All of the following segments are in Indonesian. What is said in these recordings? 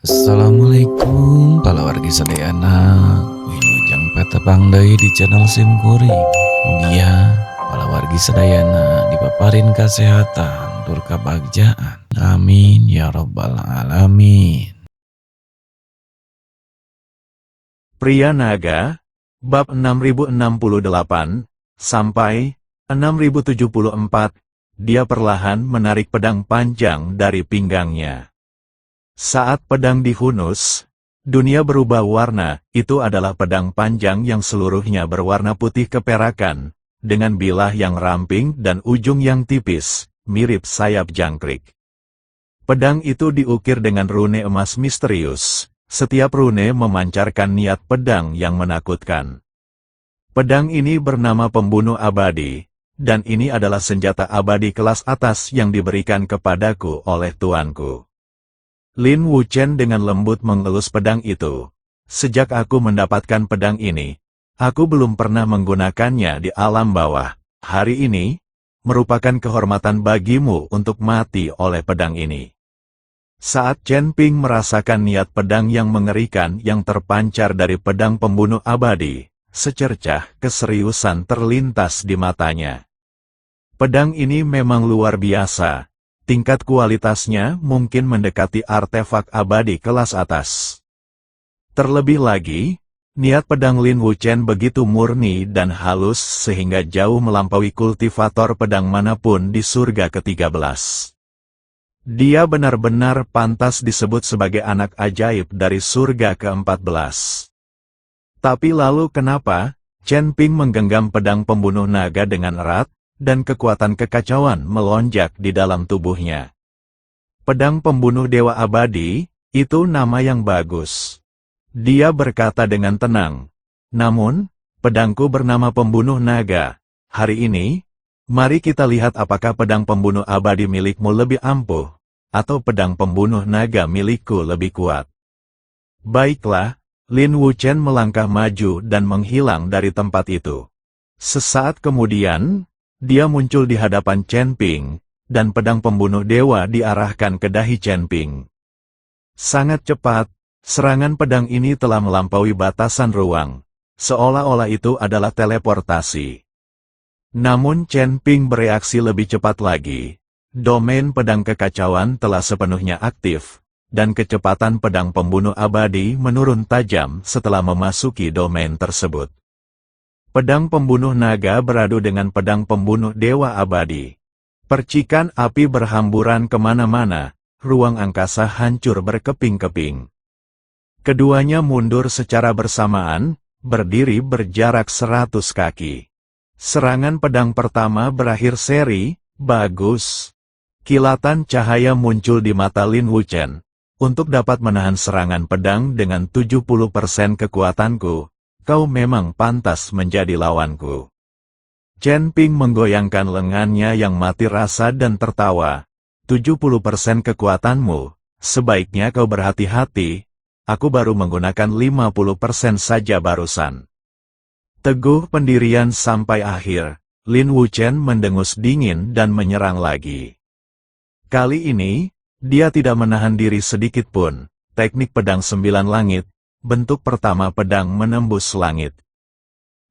Assalamualaikum kalawargi sadayana wilujeng peta pangdai di channel Simkuring. Mugia kalawargi sadayana dipaparin kesehatan tur kabagjaan. Amin ya rabbal alamin. Pria Naga, bab 6068 sampai 6074. Dia perlahan menarik pedang panjang dari pinggangnya. Saat pedang dihunus, dunia berubah warna. Itu adalah pedang panjang yang seluruhnya berwarna putih keperakan, dengan bilah yang ramping dan ujung yang tipis, mirip sayap jangkrik. Pedang itu diukir dengan rune emas misterius. Setiap rune memancarkan niat pedang yang menakutkan. Pedang ini bernama Pembunuh Abadi, dan ini adalah senjata abadi kelas atas yang diberikan kepadaku oleh tuanku. Lin Wuchen dengan lembut mengelus pedang itu. Sejak aku mendapatkan pedang ini, aku belum pernah menggunakannya di alam bawah. Hari ini, merupakan kehormatan bagimu untuk mati oleh pedang ini. Saat Chen Ping merasakan niat pedang yang mengerikan yang terpancar dari pedang Pembunuh Abadi, secercah keseriusan terlintas di matanya. Pedang ini memang luar biasa. Tingkat kualitasnya mungkin mendekati artefak abadi kelas atas. Terlebih lagi, niat pedang Lin Wuchen begitu murni dan halus sehingga jauh melampaui kultivator pedang manapun di surga ke-13. Dia benar-benar pantas disebut sebagai anak ajaib dari surga ke-14. Tapi lalu kenapa Chen Ping menggenggam pedang Pembunuh Naga dengan erat? Dan kekuatan kekacauan melonjak di dalam tubuhnya. Pedang Pembunuh Dewa Abadi, itu nama yang bagus. Dia berkata dengan tenang. Namun, pedangku bernama Pembunuh Naga. Hari ini, mari kita lihat apakah pedang Pembunuh Abadi milikmu lebih ampuh, atau pedang Pembunuh Naga milikku lebih kuat. Baiklah, Lin Wuchen melangkah maju dan menghilang dari tempat itu. Sesaat kemudian, dia muncul di hadapan Chen Ping, dan pedang Pembunuh Dewa diarahkan ke dahi Chen Ping. Sangat cepat, serangan pedang ini telah melampaui batasan ruang, seolah-olah itu adalah teleportasi. Namun Chen Ping bereaksi lebih cepat lagi. Domain pedang kekacauan telah sepenuhnya aktif, dan kecepatan pedang Pembunuh Abadi menurun tajam setelah memasuki domain tersebut. Pedang Pembunuh Naga beradu dengan pedang Pembunuh Dewa Abadi. Percikan api berhamburan kemana-mana, ruang angkasa hancur berkeping-keping. Keduanya mundur secara bersamaan, berdiri berjarak 100 kaki. Serangan pedang pertama berakhir seri, bagus. Kilatan cahaya muncul di mata Lin Wuchen. Untuk dapat menahan serangan pedang dengan 70% kekuatanku, kau memang pantas menjadi lawanku. Chen Ping menggoyangkan lengannya yang mati rasa dan tertawa. 70% kekuatanmu, sebaiknya kau berhati-hati, aku baru menggunakan 50% saja barusan. Teguh pendirian sampai akhir, Lin Wuchen mendengus dingin dan menyerang lagi. Kali ini, dia tidak menahan diri sedikit pun. Teknik pedang 9 langit. Bentuk pertama pedang menembus langit.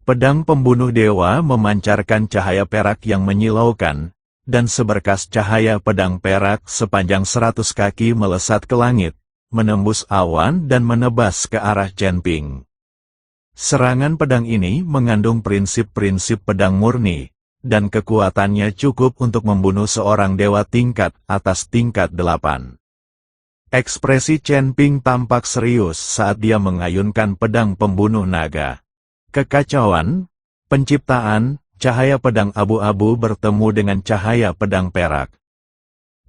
Pedang Pembunuh Dewa memancarkan cahaya perak yang menyilaukan, dan seberkas cahaya pedang perak sepanjang 100 kaki melesat ke langit, menembus awan dan menebas ke arah Chen Ping. Serangan pedang ini mengandung prinsip-prinsip pedang murni, dan kekuatannya cukup untuk membunuh seorang dewa tingkat atas tingkat 8. Ekspresi Chen Ping tampak serius saat dia mengayunkan pedang Pembunuh Naga. Kekacauan, penciptaan, cahaya pedang abu-abu bertemu dengan cahaya pedang perak.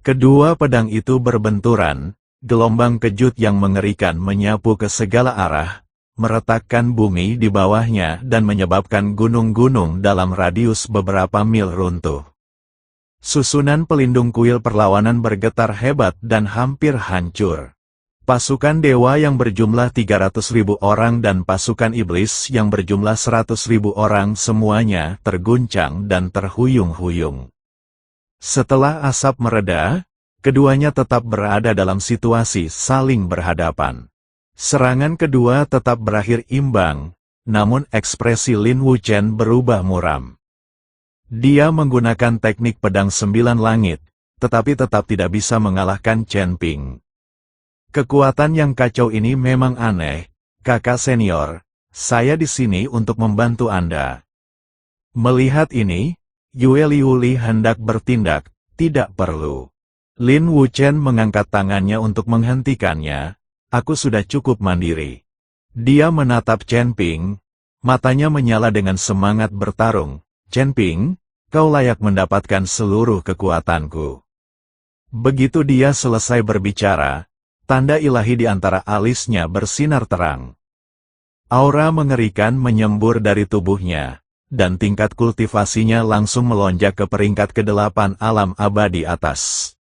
Kedua pedang itu berbenturan, gelombang kejut yang mengerikan menyapu ke segala arah, meretakkan bumi di bawahnya dan menyebabkan gunung-gunung dalam radius beberapa mil runtuh. Susunan pelindung kuil perlawanan bergetar hebat dan hampir hancur. Pasukan dewa yang berjumlah 300.000 orang dan pasukan iblis yang berjumlah 100.000 orang semuanya terguncang dan terhuyung-huyung. Setelah asap mereda, Keduanya tetap berada dalam situasi saling berhadapan. Serangan kedua tetap berakhir imbang, namun ekspresi Lin Wuchen berubah muram. Dia menggunakan teknik pedang 9 langit, tetapi tetap tidak bisa mengalahkan Chen Ping. Kekuatan yang kacau ini memang aneh, kakak senior. Saya di sini untuk membantu Anda. Melihat ini, Yue Liuli hendak bertindak, tidak perlu. Lin Wuchen mengangkat tangannya untuk menghentikannya. Aku sudah cukup mandiri. Dia menatap Chen Ping, matanya menyala dengan semangat bertarung. Chen Ping, kau layak mendapatkan seluruh kekuatanku. Begitu dia selesai berbicara, tanda ilahi di antara alisnya bersinar terang. Aura mengerikan menyembur dari tubuhnya, dan tingkat kultivasinya langsung melonjak ke peringkat ke-8 alam abadi atas.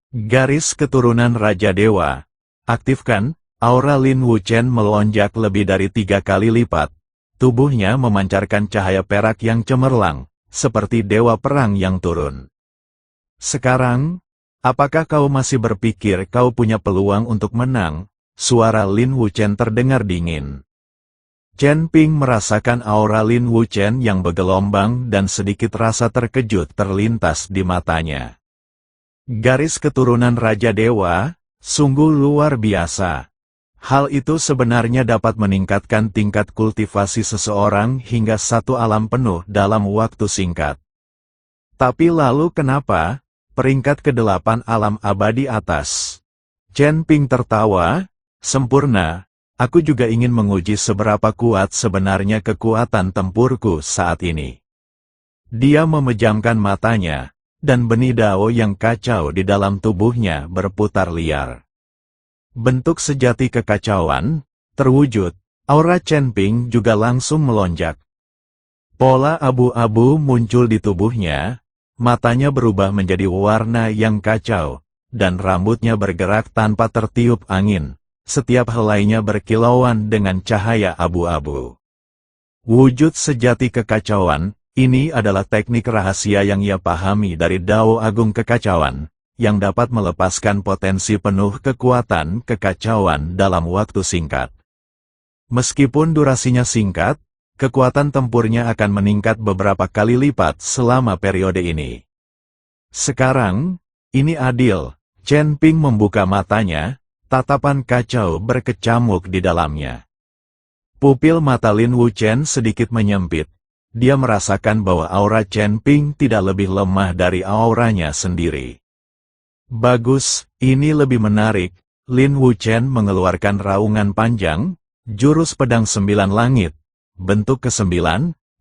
Garis keturunan Raja Dewa. Aktifkan, aura Lin Wuchen melonjak lebih dari 3 kali lipat. Tubuhnya memancarkan cahaya perak yang cemerlang, seperti dewa perang yang turun. Sekarang, apakah kau masih berpikir kau punya peluang untuk menang? Suara Lin Wuchen terdengar dingin. Chen Ping merasakan aura Lin Wuchen yang bergelombang dan sedikit rasa terkejut terlintas di matanya. Garis keturunan Raja Dewa, sungguh luar biasa. Hal itu sebenarnya dapat meningkatkan tingkat kultivasi seseorang hingga 1 alam penuh dalam waktu singkat. Tapi lalu kenapa? Peringkat ke-8 alam abadi atas. Chen Ping tertawa, sempurna. Aku juga ingin menguji seberapa kuat sebenarnya kekuatan tempurku saat ini. Dia memejamkan matanya, dan benih dao yang kacau di dalam tubuhnya berputar liar. Bentuk sejati kekacauan terwujud, aura Chen Ping juga langsung melonjak. Pola abu-abu muncul di tubuhnya, matanya berubah menjadi warna yang kacau, dan rambutnya bergerak tanpa tertiup angin. Setiap helainya berkilauan dengan cahaya abu-abu. Wujud sejati kekacauan, ini adalah teknik rahasia yang ia pahami dari Dao Agung Kekacauan, yang dapat melepaskan potensi penuh kekuatan kekacauan dalam waktu singkat. Meskipun durasinya singkat, kekuatan tempurnya akan meningkat beberapa kali lipat selama periode ini. Sekarang, ini adil. Chen Ping membuka matanya. Tatapan kacau berkecamuk di dalamnya. Pupil mata Lin Wuchen sedikit menyempit. Dia merasakan bahwa aura Chen Ping tidak lebih lemah dari auranya sendiri. Bagus, ini lebih menarik. Lin Wuchen mengeluarkan raungan panjang, jurus pedang 9 langit. Bentuk ke-9,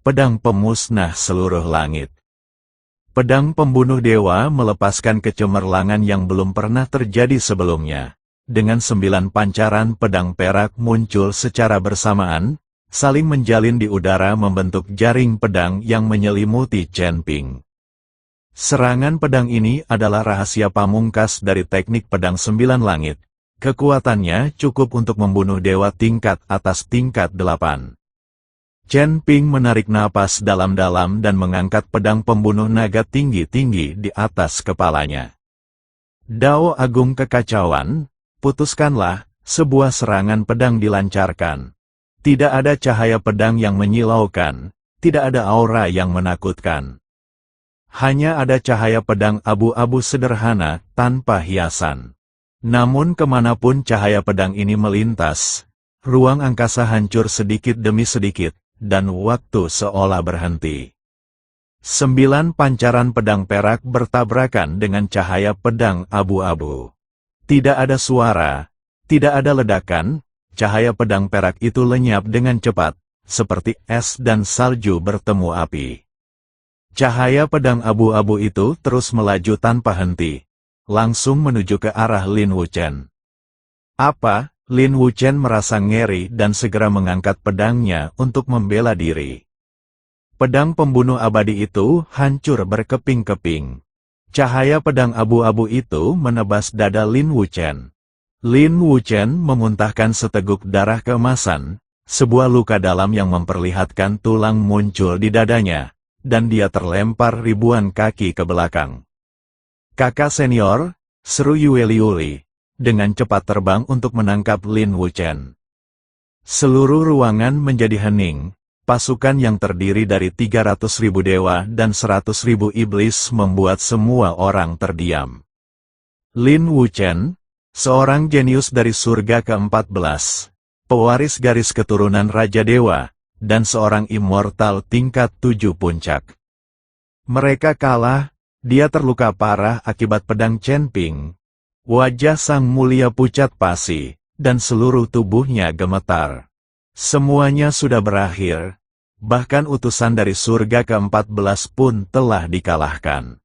pedang pemusnah seluruh langit. Pedang pembunuh dewa melepaskan kecemerlangan yang belum pernah terjadi sebelumnya. Dengan 9 pancaran pedang perak muncul secara bersamaan, saling menjalin di udara membentuk jaring pedang yang menyelimuti Chen Ping. Serangan pedang ini adalah rahasia pamungkas dari teknik pedang 9 langit. Kekuatannya cukup untuk membunuh dewa tingkat atas tingkat 8. Chen Ping menarik napas dalam-dalam dan mengangkat pedang pembunuh naga tinggi-tinggi di atas kepalanya. Dao Agung Kekacauan. Putuskanlah, sebuah serangan pedang dilancarkan. Tidak ada cahaya pedang yang menyilaukan, tidak ada aura yang menakutkan. Hanya ada cahaya pedang abu-abu sederhana, tanpa hiasan. Namun kemanapun cahaya pedang ini melintas, ruang angkasa hancur sedikit demi sedikit, dan waktu seolah berhenti. 9 pancaran pedang perak bertabrakan dengan cahaya pedang abu-abu. Tidak ada suara, tidak ada ledakan, cahaya pedang perak itu lenyap dengan cepat, seperti es dan salju bertemu api. Cahaya pedang abu-abu itu terus melaju tanpa henti, langsung menuju ke arah Lin Wuchen. Apa? Lin Wuchen merasa ngeri dan segera mengangkat pedangnya untuk membela diri. Pedang pembunuh abadi itu hancur berkeping-keping. Cahaya pedang abu-abu itu menebas dada Lin Wuchen. Lin Wuchen memuntahkan seteguk darah keemasan, sebuah luka dalam yang memperlihatkan tulang muncul di dadanya, dan dia terlempar ribuan kaki ke belakang. Kakak senior, seru Yue Liuli, dengan cepat terbang untuk menangkap Lin Wuchen. Seluruh ruangan menjadi hening, pasukan yang terdiri dari 300.000 dewa dan 100.000 iblis membuat semua orang terdiam. Lin Wuchen, seorang jenius dari surga ke-14, pewaris garis keturunan Raja Dewa, dan seorang immortal tingkat 7 puncak. Mereka kalah, dia terluka parah akibat pedang Chen Ping. Wajah sang mulia pucat pasi, dan seluruh tubuhnya gemetar. Semuanya sudah berakhir, bahkan utusan dari surga ke-14 pun telah dikalahkan.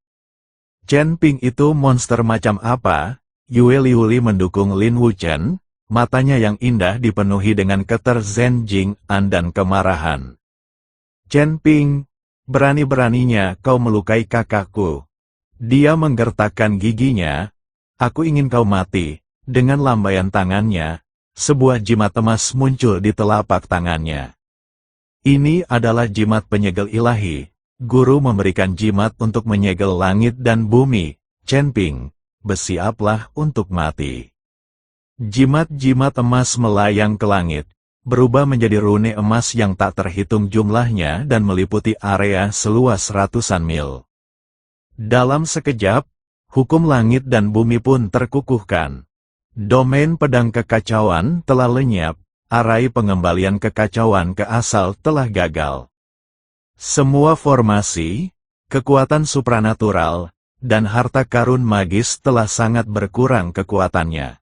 Chen Ping itu monster macam apa? Yue Liuli mendukung Lin Wuchen, matanya yang indah dipenuhi dengan keter Zhen Jing An dan kemarahan. Chen Ping, berani-beraninya kau melukai kakakku. Dia menggertakkan giginya. Aku ingin kau mati. Dengan lambaian tangannya, sebuah jimat emas muncul di telapak tangannya. Ini adalah jimat penyegel ilahi. Guru memberikan jimat untuk menyegel langit dan bumi. Chen Ping, bersiaplah untuk mati. Jimat-jimat emas melayang ke langit, berubah menjadi rune emas yang tak terhitung jumlahnya dan meliputi area seluas ratusan mil. Dalam sekejap, hukum langit dan bumi pun terkukuhkan. Domain pedang kekacauan telah lenyap, arai pengembalian kekacauan ke asal telah gagal. Semua formasi, kekuatan supranatural, dan harta karun magis telah sangat berkurang kekuatannya.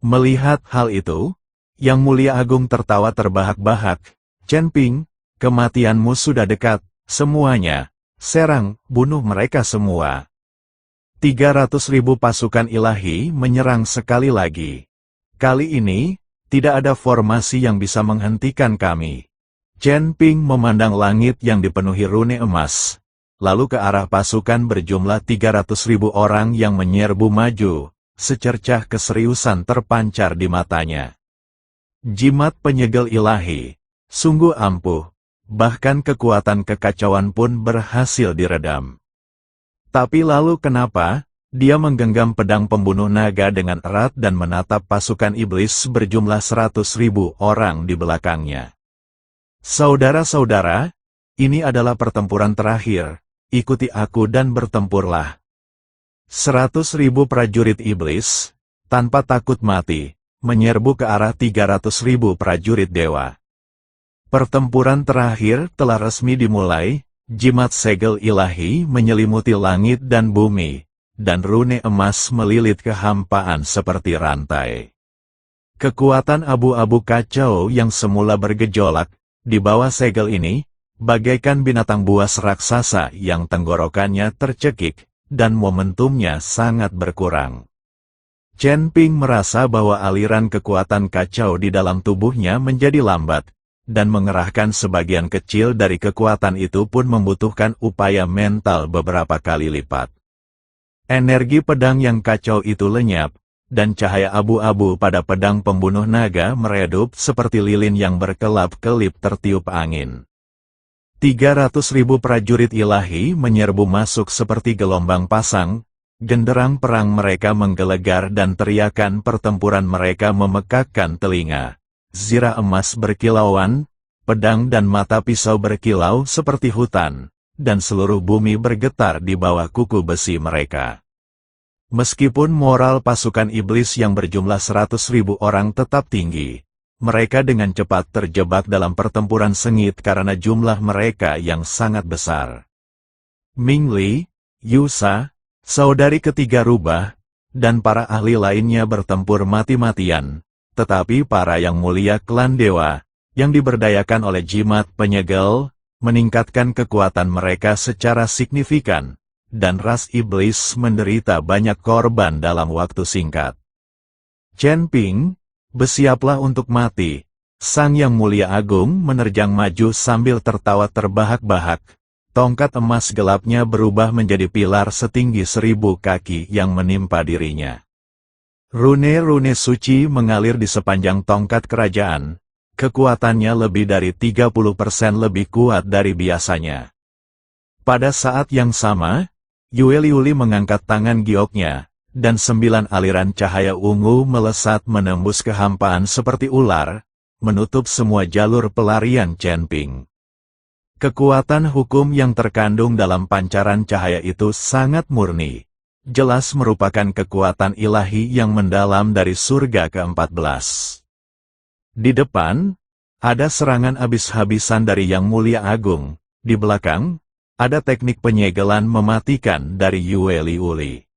Melihat hal itu, Yang Mulia Agung tertawa terbahak-bahak. Chen Ping, kematianmu sudah dekat, semuanya. Serang, bunuh mereka semua. 300.000 pasukan ilahi menyerang sekali lagi. Kali ini, tidak ada formasi yang bisa menghentikan kami. Chen Ping memandang langit yang dipenuhi rune emas, lalu ke arah pasukan berjumlah 300.000 orang yang menyerbu maju. Secercah keseriusan terpancar di matanya. Jimat penyegel ilahi, sungguh ampuh, bahkan kekuatan kekacauan pun berhasil diredam. Tapi lalu kenapa, dia menggenggam pedang pembunuh naga dengan erat dan menatap pasukan iblis berjumlah 100.000 orang di belakangnya. Saudara-saudara, ini adalah pertempuran terakhir, ikuti aku dan bertempurlah. 100.000 prajurit iblis, tanpa takut mati, menyerbu ke arah 300.000 prajurit dewa. Pertempuran terakhir telah resmi dimulai, jimat segel ilahi menyelimuti langit dan bumi, dan rune emas melilit kehampaan seperti rantai. Kekuatan abu-abu kacau yang semula bergejolak, di bawah segel ini, bagaikan binatang buas raksasa yang tenggorokannya tercekik, dan momentumnya sangat berkurang. Chen Ping merasa bahwa aliran kekuatan kacau di dalam tubuhnya menjadi lambat, dan mengerahkan sebagian kecil dari kekuatan itu pun membutuhkan upaya mental beberapa kali lipat. Energi pedang yang kacau itu lenyap, dan cahaya abu-abu pada pedang pembunuh naga meredup seperti lilin yang berkelap-kelip tertiup angin. 300.000 prajurit ilahi menyerbu masuk seperti gelombang pasang, genderang perang mereka menggelegar dan teriakan pertempuran mereka memekakkan telinga. Zirah emas berkilauan, pedang dan mata pisau berkilau seperti hutan, dan seluruh bumi bergetar di bawah kuku besi mereka. Meskipun moral pasukan iblis yang berjumlah 100.000 orang tetap tinggi, mereka dengan cepat terjebak dalam pertempuran sengit karena jumlah mereka yang sangat besar. Ming Li, Yu Sa, saudari ketiga rubah, dan para ahli lainnya bertempur mati-matian, tetapi para yang mulia klan dewa, yang diberdayakan oleh jimat penyegel, meningkatkan kekuatan mereka secara signifikan, dan ras iblis menderita banyak korban dalam waktu singkat. Chen Ping, bersiaplah untuk mati. Sang Yang Mulia Agung menerjang maju sambil tertawa terbahak-bahak. Tongkat emas gelapnya berubah menjadi pilar setinggi 1000 kaki yang menimpa dirinya. Rune-rune suci mengalir di sepanjang tongkat kerajaan. Kekuatannya lebih dari 30% lebih kuat dari biasanya. Pada saat yang sama, Yue Liuli mengangkat tangan gioknya, dan 9 aliran cahaya ungu melesat menembus kehampaan seperti ular, menutup semua jalur pelarian Chen Ping. Kekuatan hukum yang terkandung dalam pancaran cahaya itu sangat murni. Jelas merupakan kekuatan ilahi yang mendalam dari surga ke-14. Di depan, ada serangan habis-habisan dari Yang Mulia Agung. Di belakang, ada teknik penyegelan mematikan dari Yue Liuli.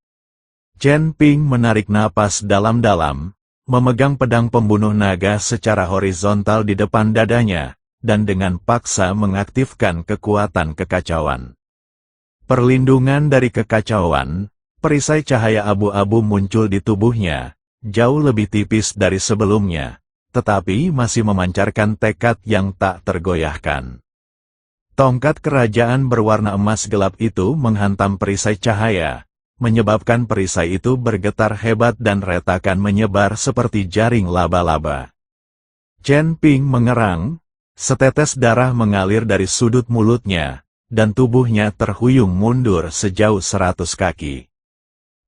Chen Ping menarik napas dalam-dalam, memegang pedang pembunuh naga secara horizontal di depan dadanya, dan dengan paksa mengaktifkan kekuatan kekacauan. Perlindungan dari kekacauan, perisai cahaya abu-abu muncul di tubuhnya, jauh lebih tipis dari sebelumnya, tetapi masih memancarkan tekad yang tak tergoyahkan. Tongkat kerajaan berwarna emas gelap itu menghantam perisai cahaya, menyebabkan perisai itu bergetar hebat dan retakan menyebar seperti jaring laba-laba. Chen Ping mengerang, setetes darah mengalir dari sudut mulutnya, dan tubuhnya terhuyung mundur sejauh 100 kaki.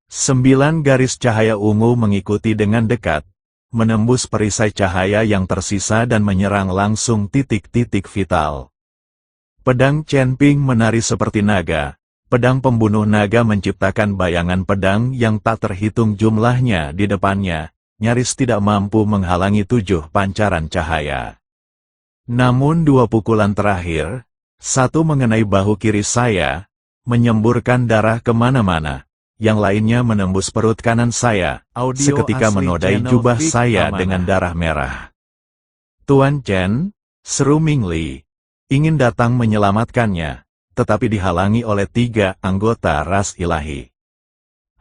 9 garis cahaya ungu mengikuti dengan dekat, menembus perisai cahaya yang tersisa dan menyerang langsung titik-titik vital. Pedang Chen Ping menari seperti naga. Pedang pembunuh naga menciptakan bayangan pedang yang tak terhitung jumlahnya di depannya, nyaris tidak mampu menghalangi 7 pancaran cahaya. Namun 2 pukulan terakhir, satu mengenai bahu kiri saya, menyemburkan darah kemana-mana. Yang lainnya menembus perut kanan saya, seketika menodai jubah saya dengan darah merah. Tuan Chen, seru Ming Li, ingin datang menyelamatkannya, tetapi dihalangi oleh 3 anggota ras ilahi.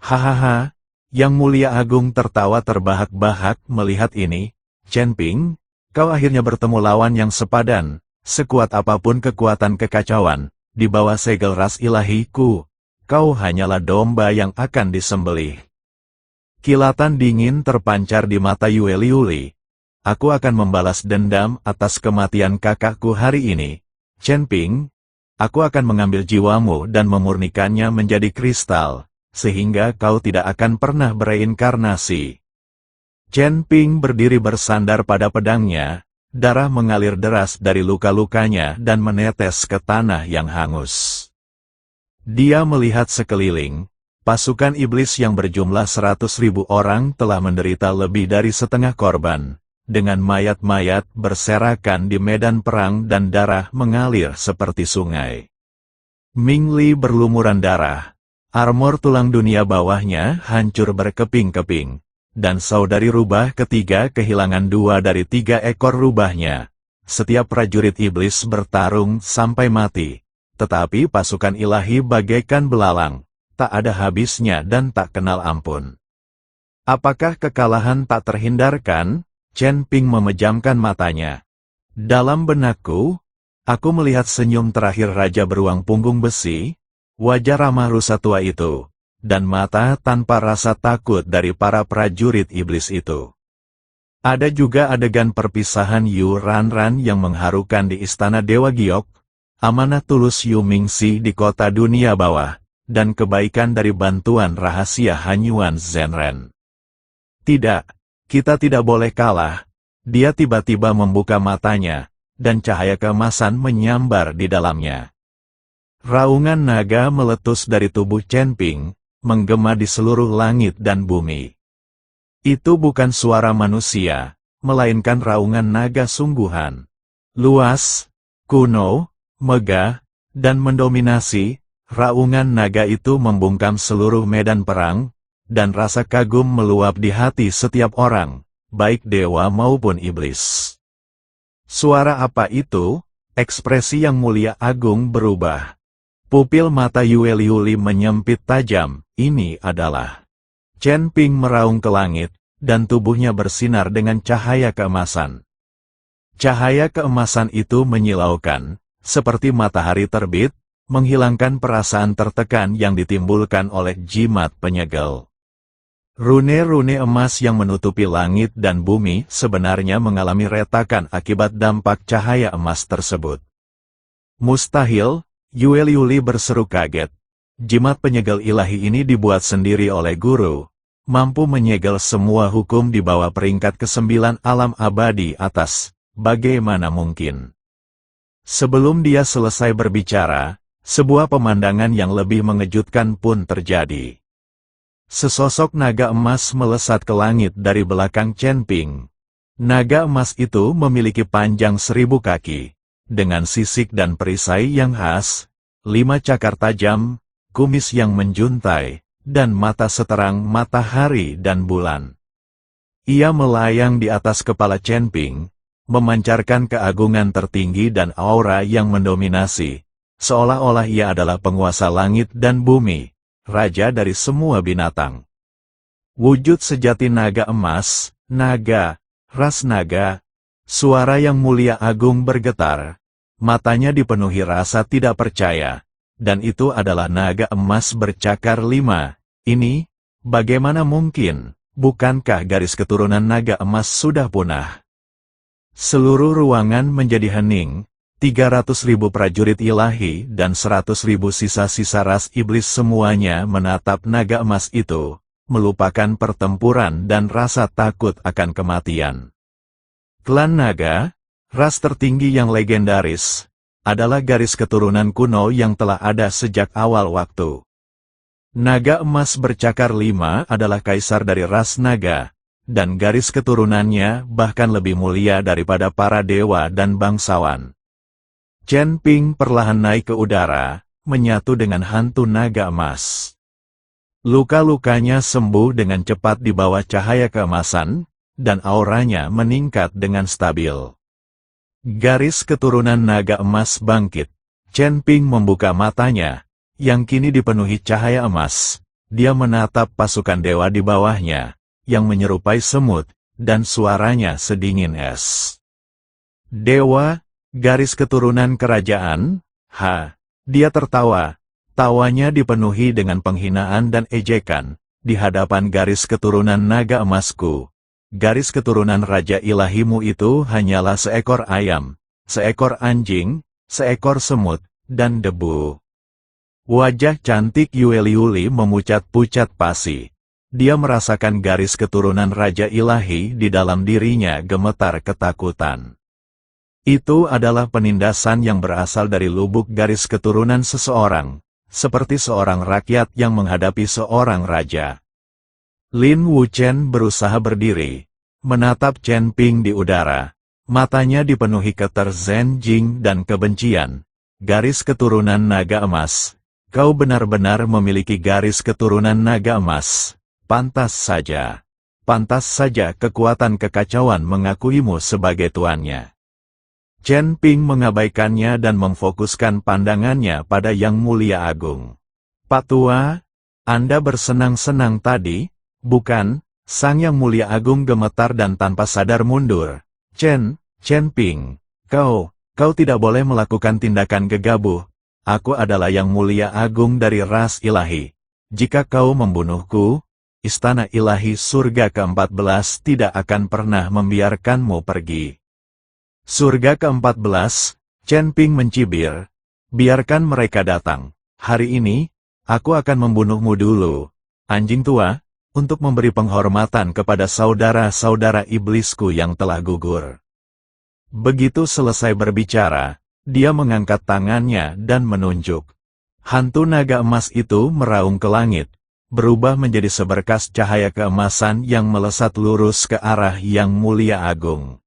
Hahaha, Yang Mulia Agung tertawa terbahak-bahak melihat ini. Chen Ping, kau akhirnya bertemu lawan yang sepadan, sekuat apapun kekuatan kekacauan, di bawah segel ras ilahiku. Kau hanyalah domba yang akan disembelih. Kilatan dingin terpancar di mata Yue Liuli. Aku akan membalas dendam atas kematian kakakku hari ini. Chen Ping, aku akan mengambil jiwamu dan memurnikannya menjadi kristal, sehingga kau tidak akan pernah bereinkarnasi. Chen Ping berdiri bersandar pada pedangnya, darah mengalir deras dari luka-lukanya dan menetes ke tanah yang hangus. Dia melihat sekeliling, pasukan iblis yang berjumlah 100.000 orang telah menderita lebih dari setengah korban, dengan mayat-mayat berserakan di medan perang dan darah mengalir seperti sungai. Ming Li berlumuran darah, armor tulang dunia bawahnya hancur berkeping-keping, dan saudari rubah ketiga kehilangan 2 dari 3 ekor rubahnya. Setiap prajurit iblis bertarung sampai mati. Tetapi pasukan ilahi bagaikan belalang, tak ada habisnya dan tak kenal ampun. Apakah kekalahan tak terhindarkan? Chen Ping memejamkan matanya. Dalam benakku, aku melihat senyum terakhir Raja Beruang Punggung Besi, wajah ramah rusa tua itu, dan mata tanpa rasa takut dari para prajurit iblis itu. Ada juga adegan perpisahan Yu Ranran yang mengharukan di Istana Dewa Giok, amanah tulus Yu Mingxi di kota dunia bawah, dan kebaikan dari bantuan rahasia Hanyuan Zhenren. Tidak, kita tidak boleh kalah. Dia tiba-tiba membuka matanya, dan cahaya keemasan menyambar di dalamnya. Raungan naga meletus dari tubuh Chen Ping, menggema di seluruh langit dan bumi. Itu bukan suara manusia, melainkan raungan naga sungguhan. Luas, kuno, megah, dan mendominasi, raungan naga itu membungkam seluruh medan perang, dan rasa kagum meluap di hati setiap orang, baik dewa maupun iblis. Suara apa itu? Ekspresi Yang Mulia Agung berubah. Pupil mata Yue Liuli menyempit tajam. Ini adalah Chen Ping meraung ke langit, dan tubuhnya bersinar dengan cahaya keemasan. Cahaya keemasan itu menyilaukan, seperti matahari terbit, menghilangkan perasaan tertekan yang ditimbulkan oleh jimat penyegel. Rune-rune emas yang menutupi langit dan bumi sebenarnya mengalami retakan akibat dampak cahaya emas tersebut. Mustahil, Yue Liuli berseru kaget. Jimat penyegel ilahi ini dibuat sendiri oleh guru, mampu menyegel semua hukum di bawah peringkat ke-9 alam abadi atas. Bagaimana mungkin? Sebelum dia selesai berbicara, sebuah pemandangan yang lebih mengejutkan pun terjadi. Sesosok naga emas melesat ke langit dari belakang Chen Ping. Naga emas itu memiliki panjang 1000 kaki, dengan sisik dan perisai yang khas, 5 cakar tajam, kumis yang menjuntai, dan mata seterang matahari dan bulan. Ia melayang di atas kepala Chen Ping, memancarkan keagungan tertinggi dan aura yang mendominasi, seolah-olah ia adalah penguasa langit dan bumi, raja dari semua binatang. Wujud sejati naga emas, naga, ras naga, suara yang mulia agung bergetar, matanya dipenuhi rasa tidak percaya, dan itu adalah naga emas bercakar 5. Ini, bagaimana mungkin, bukankah garis keturunan naga emas sudah punah? Seluruh ruangan menjadi hening, 300.000 prajurit ilahi dan 100.000 sisa-sisa ras iblis semuanya menatap naga emas itu, melupakan pertempuran dan rasa takut akan kematian. Klan naga, ras tertinggi yang legendaris, adalah garis keturunan kuno yang telah ada sejak awal waktu. Naga emas bercakar 5 adalah kaisar dari ras naga, dan garis keturunannya bahkan lebih mulia daripada para dewa dan bangsawan. Chen Ping perlahan naik ke udara, menyatu dengan hantu naga emas. Luka-lukanya sembuh dengan cepat di bawah cahaya keemasan, dan auranya meningkat dengan stabil. Garis keturunan naga emas bangkit. Chen Ping membuka matanya, yang kini dipenuhi cahaya emas. Dia menatap pasukan dewa di bawahnya, yang menyerupai semut, dan suaranya sedingin es. Dewa, garis keturunan kerajaan, dia tertawa. Tawanya dipenuhi dengan penghinaan dan ejekan, di hadapan garis keturunan naga emasku. Garis keturunan raja ilahimu itu hanyalah seekor ayam, seekor anjing, seekor semut, dan debu. Wajah cantik Yue Liuli memucat-pucat pasi. Dia merasakan garis keturunan raja ilahi di dalam dirinya gemetar ketakutan. Itu adalah penindasan yang berasal dari lubuk garis keturunan seseorang, seperti seorang rakyat yang menghadapi seorang raja. Lin Wuchen berusaha berdiri, menatap Chen Ping di udara. Matanya dipenuhi keterzenjing dan kebencian. Garis keturunan naga emas. Kau benar-benar memiliki garis keturunan naga emas. Pantas saja kekuatan kekacauan mengakuimu sebagai tuannya. Chen Ping mengabaikannya dan memfokuskan pandangannya pada Yang Mulia Agung. Pak Tua, Anda bersenang-senang tadi, bukan? Sang Yang Mulia Agung gemetar dan tanpa sadar mundur. Chen Ping, kau tidak boleh melakukan tindakan gegabah. Aku adalah Yang Mulia Agung dari ras ilahi. Jika kau membunuhku, Istana Ilahi Surga ke-14 tidak akan pernah membiarkanmu pergi. Surga ke-14, Chen Ping mencibir. Biarkan mereka datang. Hari ini, aku akan membunuhmu dulu, anjing tua, untuk memberi penghormatan kepada saudara-saudara iblisku yang telah gugur. Begitu selesai berbicara, dia mengangkat tangannya dan menunjuk. Hantu naga emas itu meraung ke langit, berubah menjadi seberkas cahaya keemasan yang melesat lurus ke arah Yang Mulia Agung.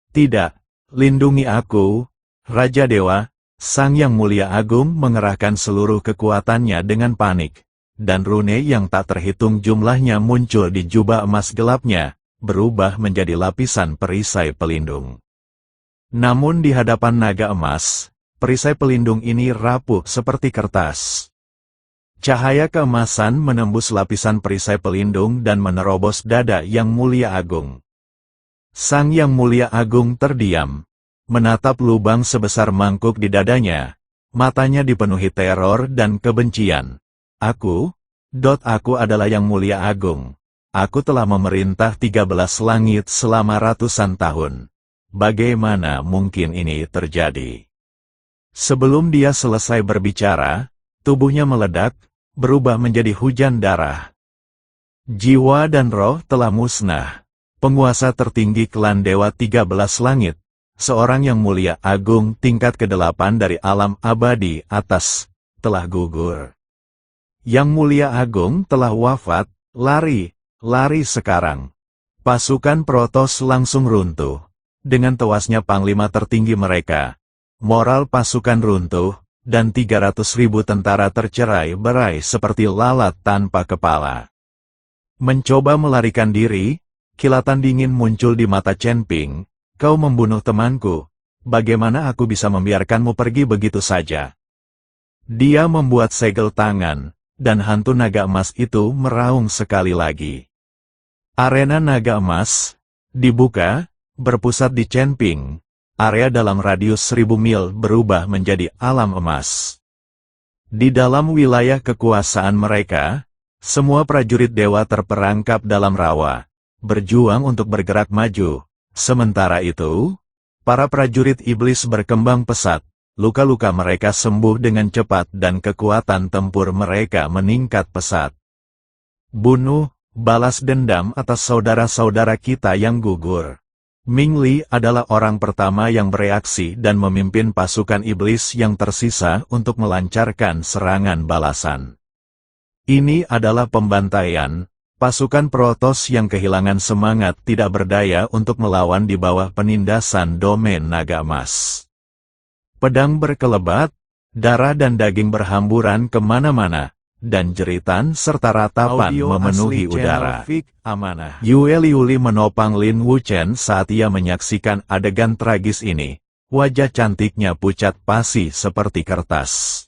Tidak, lindungi aku, Raja Dewa. Sang Yang Mulia Agung mengerahkan seluruh kekuatannya dengan panik, dan rune yang tak terhitung jumlahnya muncul di jubah emas gelapnya, berubah menjadi lapisan perisai pelindung. Namun di hadapan naga emas, perisai pelindung ini rapuh seperti kertas. Cahaya keemasan menembus lapisan perisai pelindung dan menerobos dada Yang Mulia Agung. Sang Yang Mulia Agung terdiam, menatap lubang sebesar mangkuk di dadanya, matanya dipenuhi teror dan kebencian. Aku adalah Yang Mulia Agung. Aku telah memerintah 13 langit selama ratusan tahun. Bagaimana mungkin ini terjadi? Sebelum dia selesai berbicara, tubuhnya meledak, berubah menjadi hujan darah. Jiwa dan roh telah musnah. Penguasa tertinggi klan Dewa 13 Langit, seorang yang mulia agung tingkat ke-8 dari alam abadi atas, telah gugur. Yang mulia agung telah wafat, lari sekarang. Pasukan Protoss langsung runtuh. Dengan tewasnya panglima tertinggi mereka, moral pasukan runtuh, dan 300.000 tentara tercerai-berai seperti lalat tanpa kepala. Mencoba melarikan diri, kilatan dingin muncul di mata Chen Ping. Kau membunuh temanku, bagaimana aku bisa membiarkanmu pergi begitu saja? Dia membuat segel tangan, dan hantu naga emas itu meraung sekali lagi. Arena naga emas dibuka, berpusat di Chen Ping. Area dalam radius 1000 mil berubah menjadi alam emas. Di dalam wilayah kekuasaan mereka, semua prajurit dewa terperangkap dalam rawa, berjuang untuk bergerak maju. Sementara itu, para prajurit iblis berkembang pesat, luka-luka mereka sembuh dengan cepat dan kekuatan tempur mereka meningkat pesat. Bunuh, balas dendam atas saudara-saudara kita yang gugur. Ming Li adalah orang pertama yang bereaksi dan memimpin pasukan iblis yang tersisa untuk melancarkan serangan balasan. Ini adalah pembantaian. Pasukan Protoss yang kehilangan semangat tidak berdaya untuk melawan di bawah penindasan domain naga emas. Pedang berkelebat, darah dan daging berhamburan kemana-mana, dan jeritan serta ratapan memenuhi udara. Yue Liuli menopang Lin Wuchen saat ia menyaksikan adegan tragis ini. Wajah cantiknya pucat pasi seperti kertas.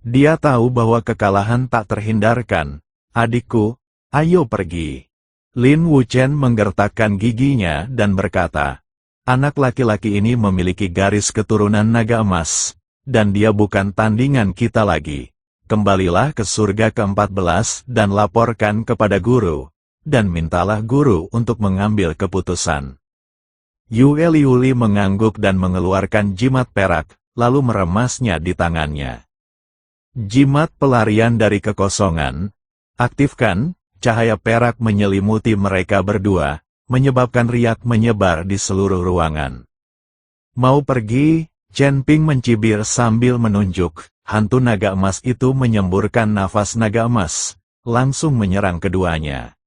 Dia tahu bahwa kekalahan tak terhindarkan. Adikku, ayo pergi. Lin Wuchen menggertakkan giginya dan berkata, anak laki-laki ini memiliki garis keturunan naga emas, dan dia bukan tandingan kita lagi. Kembalilah ke surga ke-14 dan laporkan kepada guru, dan mintalah guru untuk mengambil keputusan. Yue Liuli mengangguk dan mengeluarkan jimat perak, lalu meremasnya di tangannya. Jimat pelarian dari kekosongan. Aktifkan, cahaya perak menyelimuti mereka berdua, menyebabkan riak menyebar di seluruh ruangan. Mau pergi? Chen Ping mencibir sambil menunjuk. Hantu naga emas itu menyemburkan nafas naga emas, langsung menyerang keduanya.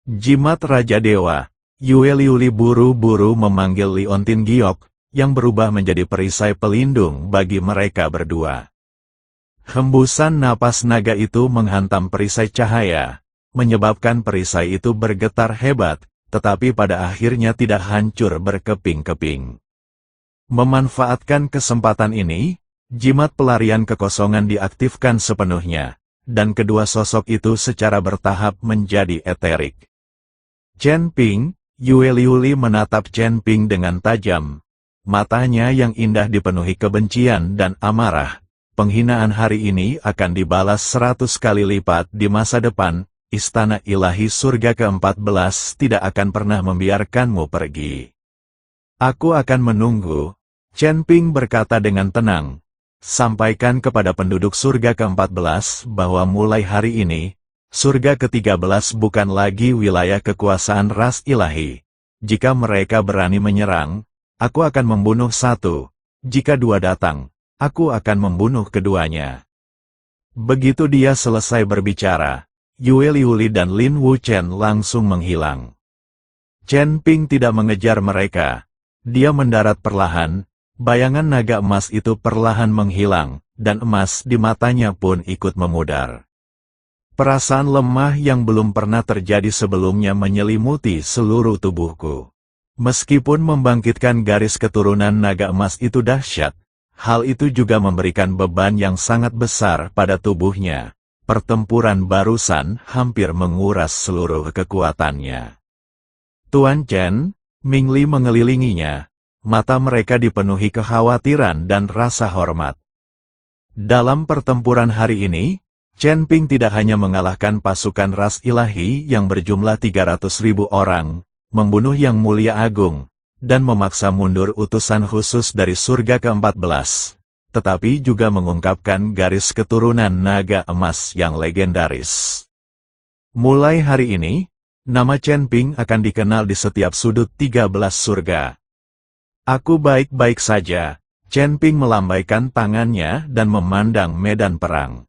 Jimat Raja Dewa. Yue Liuli buru-buru memanggil Liontin Giok, yang berubah menjadi perisai pelindung bagi mereka berdua. Hembusan napas naga itu menghantam perisai cahaya, menyebabkan perisai itu bergetar hebat, tetapi pada akhirnya tidak hancur berkeping-keping. Memanfaatkan kesempatan ini, jimat pelarian kekosongan diaktifkan sepenuhnya, dan kedua sosok itu secara bertahap menjadi eterik. Chen Ping, Yue Liuli menatap Chen Ping dengan tajam. Matanya yang indah dipenuhi kebencian dan amarah. Penghinaan hari ini akan dibalas 100 kali lipat di masa depan. Istana ilahi surga ke-14 tidak akan pernah membiarkanmu pergi. Aku akan menunggu, Chen Ping berkata dengan tenang. Sampaikan kepada penduduk surga ke-14 bahwa mulai hari ini, surga ke-13 bukan lagi wilayah kekuasaan ras ilahi. Jika mereka berani menyerang, aku akan membunuh satu. Jika dua datang, aku akan membunuh keduanya. Begitu dia selesai berbicara, Yue Liuli dan Lin Wuchen langsung menghilang. Chen Ping tidak mengejar mereka. Dia mendarat perlahan, bayangan naga emas itu perlahan menghilang, dan emas di matanya pun ikut memudar. Perasaan lemah yang belum pernah terjadi sebelumnya menyelimuti seluruh tubuhku. Meskipun membangkitkan garis keturunan naga emas itu dahsyat, hal itu juga memberikan beban yang sangat besar pada tubuhnya. Pertempuran barusan hampir menguras seluruh kekuatannya. Tuan Chen, Ming Li mengelilinginya. Mata mereka dipenuhi kekhawatiran dan rasa hormat. Dalam pertempuran hari ini, Chen Ping tidak hanya mengalahkan pasukan ras ilahi yang berjumlah 300.000 orang, membunuh Yang Mulia Agung, dan memaksa mundur utusan khusus dari surga ke-14, tetapi juga mengungkapkan garis keturunan naga emas yang legendaris. Mulai hari ini, nama Chen Ping akan dikenal di setiap sudut 13 surga. Aku baik-baik saja, Chen Ping melambaikan tangannya dan memandang medan perang.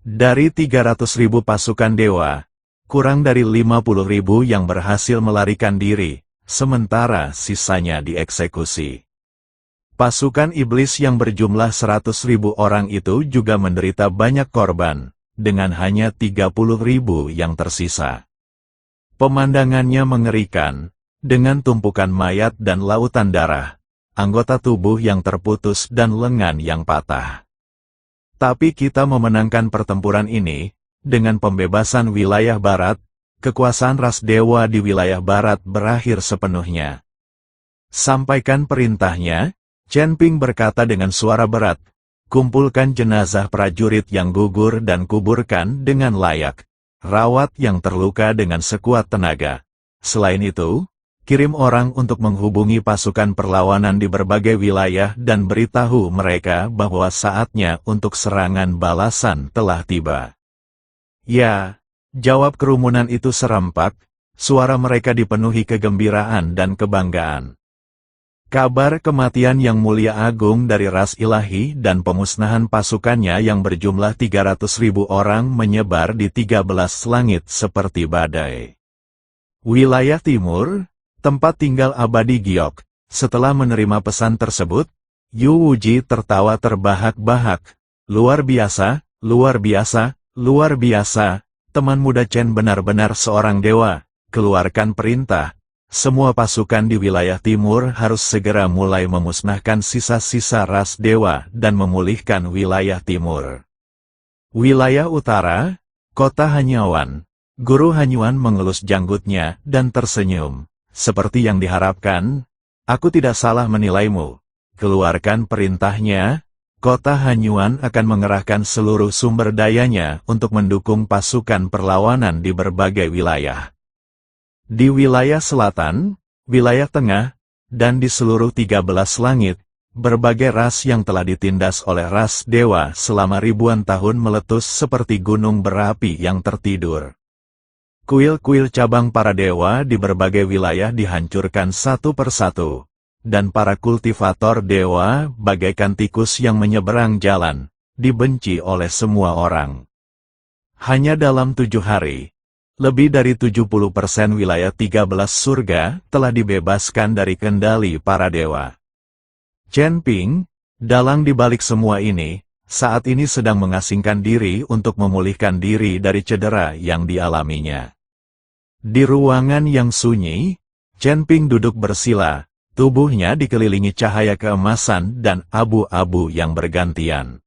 Dari 300.000 pasukan dewa, kurang dari 50.000 yang berhasil melarikan diri, sementara sisanya dieksekusi. Pasukan iblis yang berjumlah 100.000 orang itu juga menderita banyak korban, dengan hanya 30.000 yang tersisa. Pemandangannya mengerikan, dengan tumpukan mayat dan lautan darah, anggota tubuh yang terputus dan lengan yang patah. Tapi kita memenangkan pertempuran ini, dengan pembebasan wilayah barat, kekuasaan ras dewa di wilayah barat berakhir sepenuhnya. Sampaikan perintahnya, Chen Ping berkata dengan suara berat, kumpulkan jenazah prajurit yang gugur dan kuburkan dengan layak. Rawat yang terluka dengan sekuat tenaga. Selain itu, kirim orang untuk menghubungi pasukan perlawanan di berbagai wilayah dan beritahu mereka bahwa saatnya untuk serangan balasan telah tiba. Ya, jawab kerumunan itu serempak, suara mereka dipenuhi kegembiraan dan kebanggaan. Kabar kematian Yang Mulia Agung dari ras ilahi dan pemusnahan pasukannya yang berjumlah 300.000 orang menyebar di 13 langit seperti badai. Wilayah timur, tempat tinggal abadi Giok, setelah menerima pesan tersebut, Yu Wuji tertawa terbahak-bahak. Luar biasa, luar biasa, luar biasa, teman muda Chen benar-benar seorang dewa, keluarkan perintah. Semua pasukan di wilayah timur harus segera mulai memusnahkan sisa-sisa ras dewa dan memulihkan wilayah timur. Wilayah utara, kota Hanyuan. Guru Hanyuan mengelus janggutnya dan tersenyum. Seperti yang diharapkan, aku tidak salah menilaimu. Keluarkan perintahnya, kota Hanyuan akan mengerahkan seluruh sumber dayanya untuk mendukung pasukan perlawanan di berbagai wilayah. Di wilayah selatan, wilayah tengah, dan di seluruh 13 langit, berbagai ras yang telah ditindas oleh ras dewa selama ribuan tahun meletus seperti gunung berapi yang tertidur. Kuil-kuil cabang para dewa di berbagai wilayah dihancurkan satu persatu, dan para kultivator dewa bagaikan tikus yang menyeberang jalan, dibenci oleh semua orang. Hanya dalam 7 hari, lebih dari 70% wilayah 13 surga telah dibebaskan dari kendali para dewa. Chen Ping, dalang di balik semua ini, saat ini sedang mengasingkan diri untuk memulihkan diri dari cedera yang dialaminya. Di ruangan yang sunyi, Chen Ping duduk bersila, tubuhnya dikelilingi cahaya keemasan dan abu-abu yang bergantian.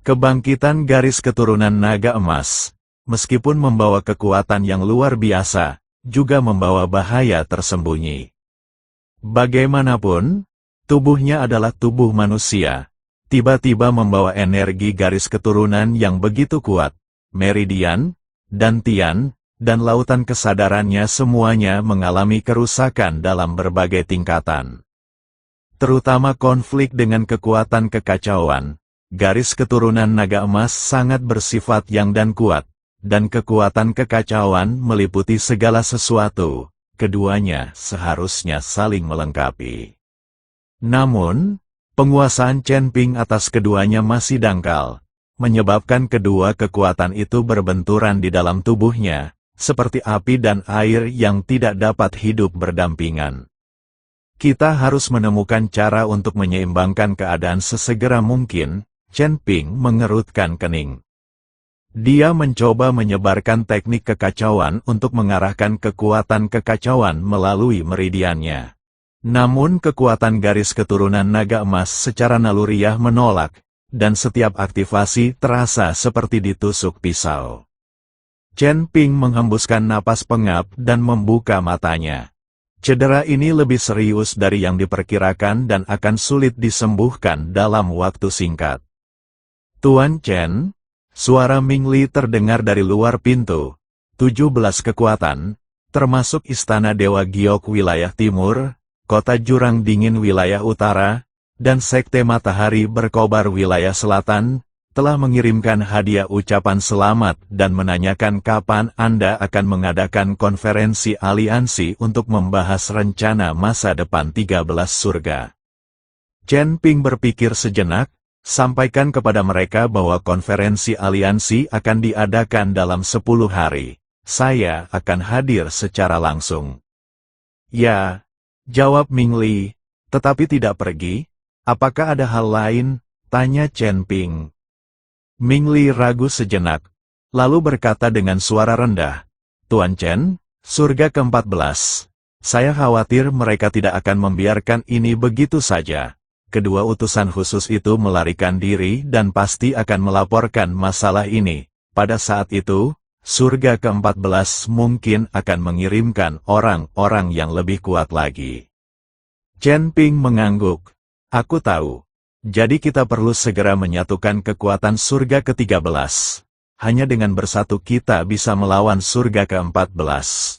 Kebangkitan garis keturunan naga emas, meskipun membawa kekuatan yang luar biasa, juga membawa bahaya tersembunyi. Bagaimanapun, tubuhnya adalah tubuh manusia, tiba-tiba membawa energi garis keturunan yang begitu kuat, meridian, dantian, dan lautan kesadarannya semuanya mengalami kerusakan dalam berbagai tingkatan. Terutama konflik dengan kekuatan kekacauan, garis keturunan naga emas sangat bersifat yang dan kuat, dan kekuatan kekacauan meliputi segala sesuatu, keduanya seharusnya saling melengkapi. Namun, penguasaan Chen Ping atas keduanya masih dangkal, menyebabkan kedua kekuatan itu berbenturan di dalam tubuhnya, seperti api dan air yang tidak dapat hidup berdampingan. Kita harus menemukan cara untuk menyeimbangkan keadaan sesegera mungkin, Chen Ping mengerutkan kening. Dia mencoba menyebarkan teknik kekacauan untuk mengarahkan kekuatan kekacauan melalui meridiannya. Namun kekuatan garis keturunan naga emas secara naluriah menolak, dan setiap aktivasi terasa seperti ditusuk pisau. Chen Ping menghembuskan napas pengap dan membuka matanya. Cedera ini lebih serius dari yang diperkirakan dan akan sulit disembuhkan dalam waktu singkat. Tuan Chen, suara Ming Li terdengar dari luar pintu. 17 kekuatan, termasuk Istana Dewa Giok wilayah timur, Kota Jurang Dingin wilayah utara, dan Sekte Matahari Berkobar wilayah selatan, telah mengirimkan hadiah ucapan selamat dan menanyakan kapan Anda akan mengadakan konferensi aliansi untuk membahas rencana masa depan 13 surga. Chen Ping berpikir sejenak, sampaikan kepada mereka bahwa konferensi aliansi akan diadakan dalam 10 hari. Saya akan hadir secara langsung. Ya, jawab Ming Li, tetapi tidak pergi. Apakah ada hal lain? Tanya Chen Ping. Ming Li ragu sejenak, lalu berkata dengan suara rendah, Tuan Chen, surga ke-14. Saya khawatir mereka tidak akan membiarkan ini begitu saja. Kedua utusan khusus itu melarikan diri dan pasti akan melaporkan masalah ini. Pada saat itu, surga ke-14 mungkin akan mengirimkan orang-orang yang lebih kuat lagi. Chen Ping mengangguk. Aku tahu. Jadi kita perlu segera menyatukan kekuatan surga ke-13. Hanya dengan bersatu kita bisa melawan surga ke-14.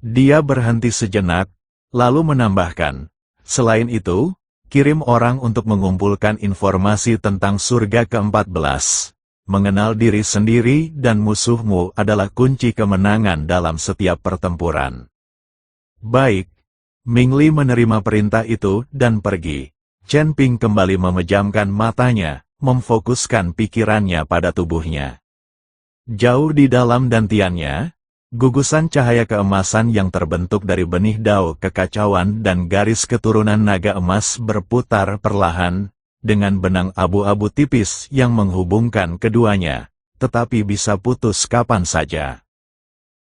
Dia berhenti sejenak, lalu menambahkan, selain itu, kirim orang untuk mengumpulkan informasi tentang surga ke-14. Mengenal diri sendiri dan musuhmu adalah kunci kemenangan dalam setiap pertempuran. Baik, Ming Li menerima perintah itu dan pergi. Chen Ping kembali memejamkan matanya, memfokuskan pikirannya pada tubuhnya. Jauh di dalam dantiannya, gugusan cahaya keemasan yang terbentuk dari benih dao kekacauan dan garis keturunan naga emas berputar perlahan, dengan benang abu-abu tipis yang menghubungkan keduanya, tetapi bisa putus kapan saja.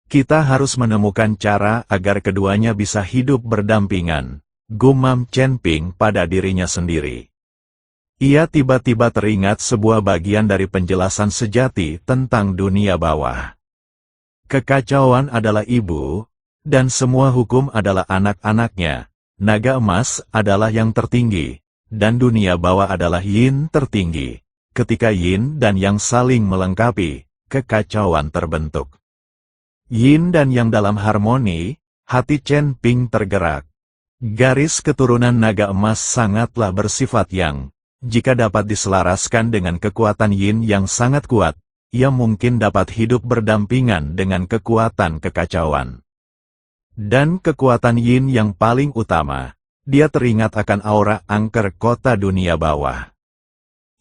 Kita harus menemukan cara agar keduanya bisa hidup berdampingan. Gumam Chen Ping pada dirinya sendiri. Ia tiba-tiba teringat sebuah bagian dari penjelasan sejati tentang dunia bawah. Kekacauan adalah ibu, dan semua hukum adalah anak-anaknya. Naga emas adalah yang tertinggi, dan dunia bawah adalah yin tertinggi. Ketika yin dan yang saling melengkapi, kekacauan terbentuk. Yin dan yang dalam harmoni, hati Chen Ping tergerak. Garis keturunan naga emas sangatlah bersifat yang, jika dapat diselaraskan dengan kekuatan yin yang sangat kuat, ia mungkin dapat hidup berdampingan dengan kekuatan kekacauan. Dan kekuatan yin yang paling utama, dia teringat akan aura angker kota dunia bawah.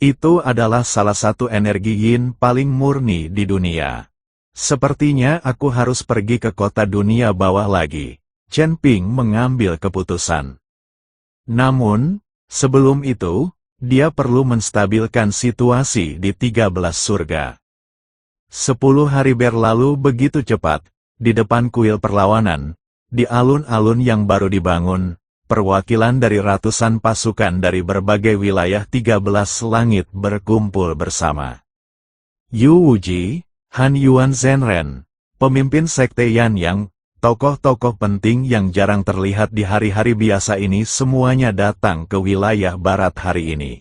Itu adalah salah satu energi yin paling murni di dunia. Sepertinya aku harus pergi ke kota dunia bawah lagi. Chen Ping mengambil keputusan. Namun, sebelum itu, dia perlu menstabilkan situasi di 13 surga. 10 hari berlalu begitu cepat, di depan kuil perlawanan, di alun-alun yang baru dibangun, perwakilan dari ratusan pasukan dari berbagai wilayah 13 langit berkumpul bersama. Yu Wuji, Han Yuan Zhenren, pemimpin sekte Yan Yang, tokoh-tokoh penting yang jarang terlihat di hari-hari biasa ini semuanya datang ke wilayah barat hari ini.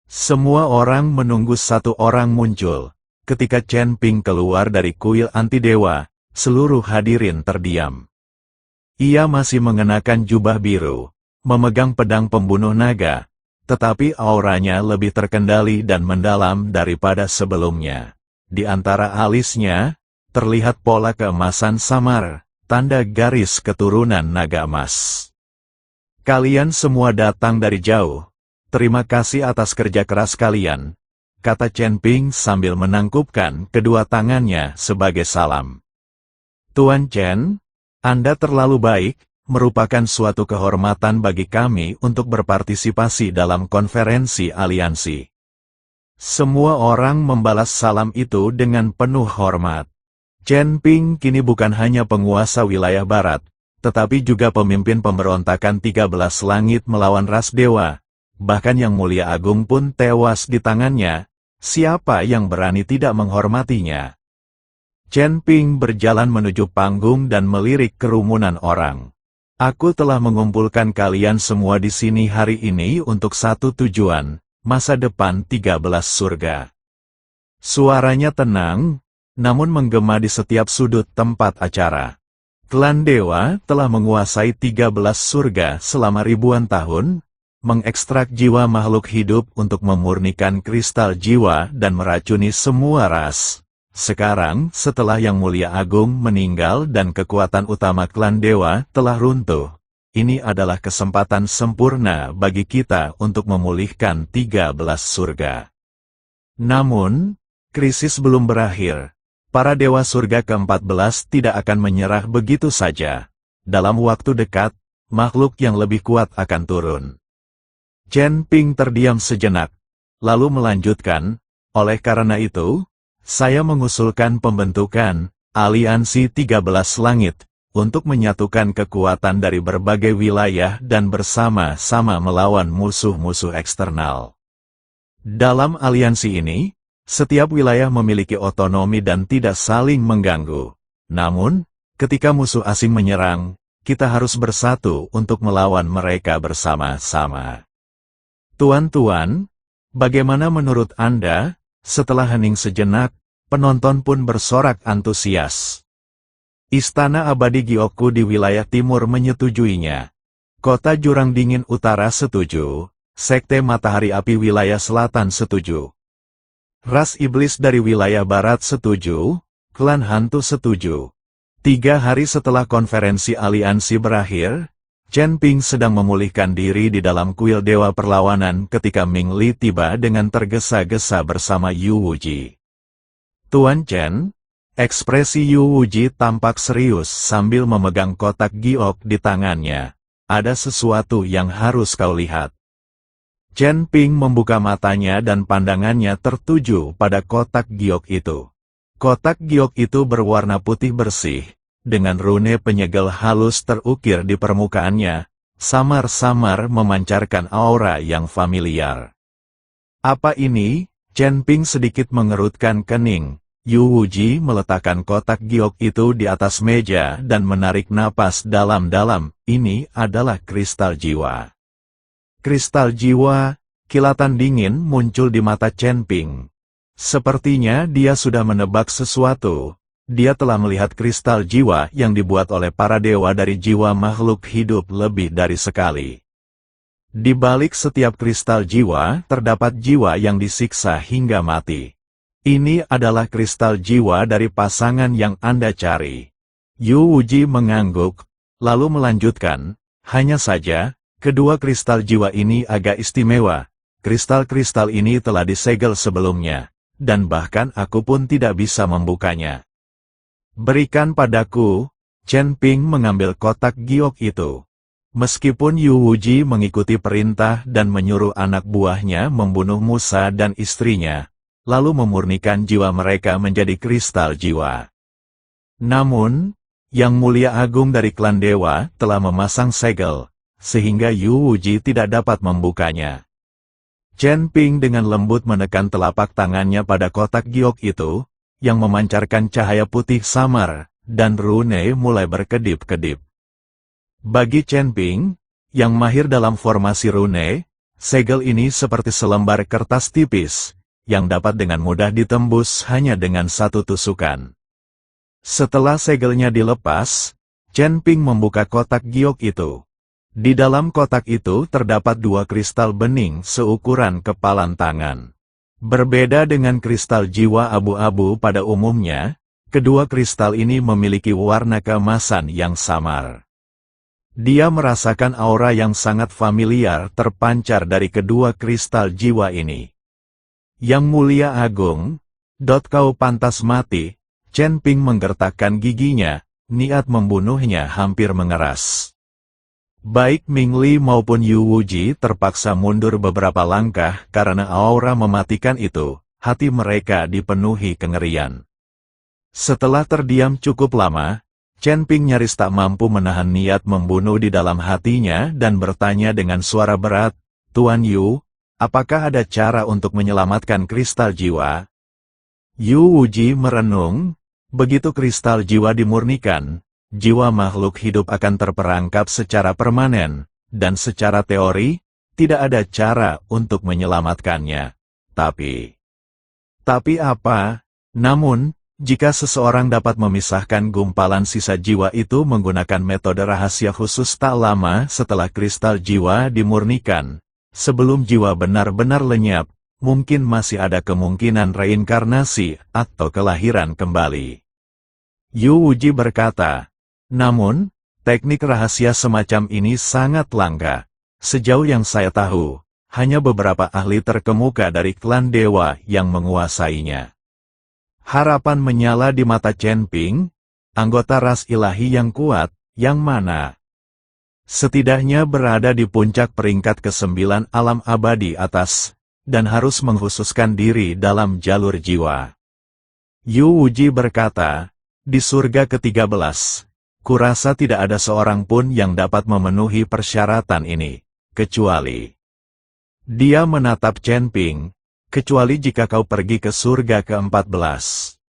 Semua orang menunggu satu orang muncul. Ketika Chen Ping keluar dari kuil anti-dewa, seluruh hadirin terdiam. Ia masih mengenakan jubah biru, memegang pedang pembunuh naga, tetapi auranya lebih terkendali dan mendalam daripada sebelumnya. Di antara alisnya, terlihat pola keemasan samar, tanda garis keturunan naga emas. Kalian semua datang dari jauh. Terima kasih atas kerja keras kalian, kata Chen Ping sambil menangkupkan kedua tangannya sebagai salam. Tuan Chen, Anda terlalu baik, merupakan suatu kehormatan bagi kami untuk berpartisipasi dalam konferensi aliansi. Semua orang membalas salam itu dengan penuh hormat. Chen Ping kini bukan hanya penguasa wilayah barat, tetapi juga pemimpin pemberontakan 13 langit melawan ras dewa. Bahkan Yang Mulia Agung pun tewas di tangannya. Siapa yang berani tidak menghormatinya? Chen Ping berjalan menuju panggung dan melirik kerumunan orang. Aku telah mengumpulkan kalian semua di sini hari ini untuk satu tujuan, masa depan 13 surga. Suaranya tenang, namun menggema di setiap sudut tempat acara. Klan dewa telah menguasai 13 surga selama ribuan tahun, mengekstrak jiwa makhluk hidup untuk memurnikan kristal jiwa dan meracuni semua ras. Sekarang, setelah Yang Mulia Agung meninggal dan kekuatan utama klan dewa telah runtuh, ini adalah kesempatan sempurna bagi kita untuk memulihkan 13 surga. Namun, krisis belum berakhir. Para dewa surga ke-14 tidak akan menyerah begitu saja. Dalam waktu dekat, makhluk yang lebih kuat akan turun. Chen Ping terdiam sejenak, lalu melanjutkan, oleh karena itu, saya mengusulkan pembentukan Aliansi 13 Langit untuk menyatukan kekuatan dari berbagai wilayah dan bersama-sama melawan musuh-musuh eksternal. Dalam aliansi ini, setiap wilayah memiliki otonomi dan tidak saling mengganggu. Namun, ketika musuh asing menyerang, kita harus bersatu untuk melawan mereka bersama-sama. Tuan-tuan, bagaimana menurut Anda? Setelah hening sejenak, penonton pun bersorak antusias. Istana Abadi Gyoku di wilayah timur menyetujuinya. Kota Jurang Dingin Utara setuju. Sekte Matahari Api wilayah selatan setuju. Ras Iblis dari wilayah barat setuju. Klan Hantu setuju. 3 hari setelah konferensi aliansi berakhir, Chen Ping sedang memulihkan diri di dalam kuil Dewa Perlawanan ketika Ming Li tiba dengan tergesa-gesa bersama Yu Wuji. Tuan Chen, ekspresi Yu Wuji tampak serius sambil memegang kotak giok di tangannya. Ada sesuatu yang harus kau lihat. Chen Ping membuka matanya dan pandangannya tertuju pada kotak giok itu. Kotak giok itu berwarna putih bersih, dengan rune penyegel halus terukir di permukaannya, samar-samar memancarkan aura yang familiar. Apa ini? Chen Ping sedikit mengerutkan kening. Yu Wuji meletakkan kotak giok itu di atas meja dan menarik napas dalam-dalam. Ini adalah kristal jiwa. Kristal jiwa, kilatan dingin muncul di mata Chen Ping. Sepertinya dia sudah menebak sesuatu. Dia telah melihat kristal jiwa yang dibuat oleh para dewa dari jiwa makhluk hidup lebih dari sekali. Di balik setiap kristal jiwa, terdapat jiwa yang disiksa hingga mati. Ini adalah kristal jiwa dari pasangan yang Anda cari. Yu Wuji mengangguk, lalu melanjutkan, hanya saja, kedua kristal jiwa ini agak istimewa. Kristal-kristal ini telah disegel sebelumnya, dan bahkan aku pun tidak bisa membukanya. Berikan padaku. Chen Ping mengambil kotak giok itu. Meskipun Yu Wuji mengikuti perintah dan menyuruh anak buahnya membunuh Musa dan istrinya, lalu memurnikan jiwa mereka menjadi kristal jiwa. Namun, Yang Mulia Agung dari klan dewa telah memasang segel, sehingga Yu Wuji tidak dapat membukanya. Chen Ping dengan lembut menekan telapak tangannya pada kotak giok itu, yang memancarkan cahaya putih samar, dan rune mulai berkedip-kedip. Bagi Chen Ping, yang mahir dalam formasi rune, segel ini seperti selembar kertas tipis, yang dapat dengan mudah ditembus hanya dengan satu tusukan. Setelah segelnya dilepas, Chen Ping membuka kotak giok itu. Di dalam kotak itu terdapat 2 kristal bening seukuran kepalan tangan. Berbeda dengan kristal jiwa abu-abu pada umumnya, kedua kristal ini memiliki warna keemasan yang samar. Dia merasakan aura yang sangat familiar terpancar dari kedua kristal jiwa ini. Yang Mulia Agung, kau pantas mati. Chen Ping menggertakkan giginya, niat membunuhnya hampir mengeras. Baik Ming Li maupun Yu Wuji terpaksa mundur beberapa langkah karena aura mematikan itu, hati mereka dipenuhi kengerian. Setelah terdiam cukup lama, Chen Ping nyaris tak mampu menahan niat membunuh di dalam hatinya dan bertanya dengan suara berat, Tuan Yu, apakah ada cara untuk menyelamatkan kristal jiwa? Yu Wuji merenung, begitu kristal jiwa dimurnikan, jiwa makhluk hidup akan terperangkap secara permanen, dan secara teori, tidak ada cara untuk menyelamatkannya. Tapi apa? Namun, jika seseorang dapat memisahkan gumpalan sisa jiwa itu menggunakan metode rahasia khusus tak lama setelah kristal jiwa dimurnikan, Sebelum jiwa benar-benar lenyap, mungkin masih ada kemungkinan reinkarnasi atau kelahiran kembali. Yu Wuji berkata, namun, teknik rahasia semacam ini sangat langka. Sejauh yang saya tahu, hanya beberapa ahli terkemuka dari klan dewa yang menguasainya. Harapan menyala di mata Chen Ping, anggota ras ilahi yang kuat, yang mana setidaknya berada di puncak peringkat ke-9 alam abadi atas, dan harus mengkhususkan diri dalam jalur jiwa. Yu Wuji berkata, di surga ke-13, kurasa tidak ada seorang pun yang dapat memenuhi persyaratan ini, kecuali. Dia menatap Chen Ping, kecuali jika kau pergi ke surga ke-14.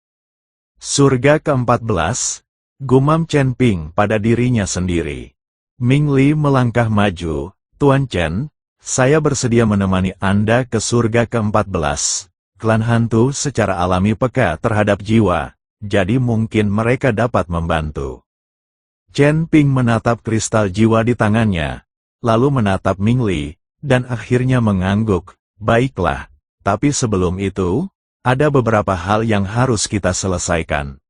Surga ke-14, gumam Chen Ping pada dirinya sendiri. Ming Li melangkah maju, Tuan Chen, saya bersedia menemani Anda ke surga ke-14. Klan hantu secara alami peka terhadap jiwa, jadi mungkin mereka dapat membantu. Chen Ping menatap kristal jiwa di tangannya, lalu menatap Ming Li, dan akhirnya mengangguk, baiklah, tapi sebelum itu, ada beberapa hal yang harus kita selesaikan.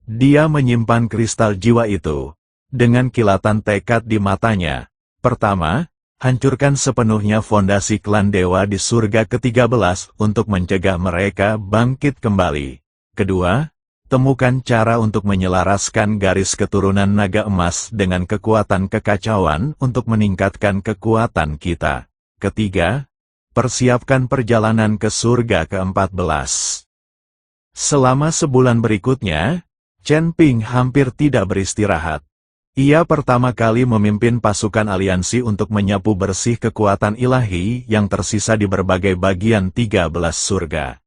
Dia menyimpan kristal jiwa itu, dengan kilatan tekad di matanya. Pertama, hancurkan sepenuhnya fondasi klan dewa di surga ke-13 untuk mencegah mereka bangkit kembali. Kedua, temukan cara untuk menyelaraskan garis keturunan naga emas dengan kekuatan kekacauan untuk meningkatkan kekuatan kita. Ketiga, persiapkan perjalanan ke surga ke-14. Selama sebulan berikutnya, Chen Ping hampir tidak beristirahat. Ia pertama kali memimpin pasukan aliansi untuk menyapu bersih kekuatan ilahi yang tersisa di berbagai bagian 13 surga.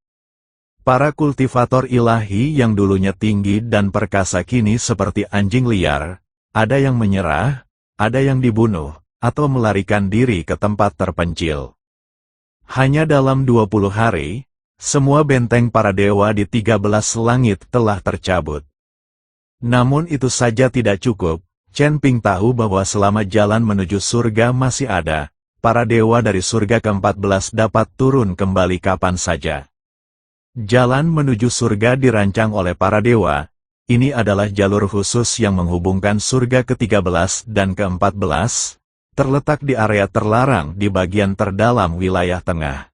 Para kultivator ilahi yang dulunya tinggi dan perkasa kini seperti anjing liar, ada yang menyerah, ada yang dibunuh, atau melarikan diri ke tempat terpencil. Hanya dalam 20 hari, semua benteng para dewa di 13 langit telah tercabut. Namun itu saja tidak cukup. Chen Ping tahu bahwa selama jalan menuju surga masih ada, para dewa dari surga ke-14 dapat turun kembali kapan saja. Jalan menuju surga dirancang oleh para dewa, ini adalah jalur khusus yang menghubungkan surga ke-13 dan ke-14, terletak di area terlarang di bagian terdalam wilayah tengah.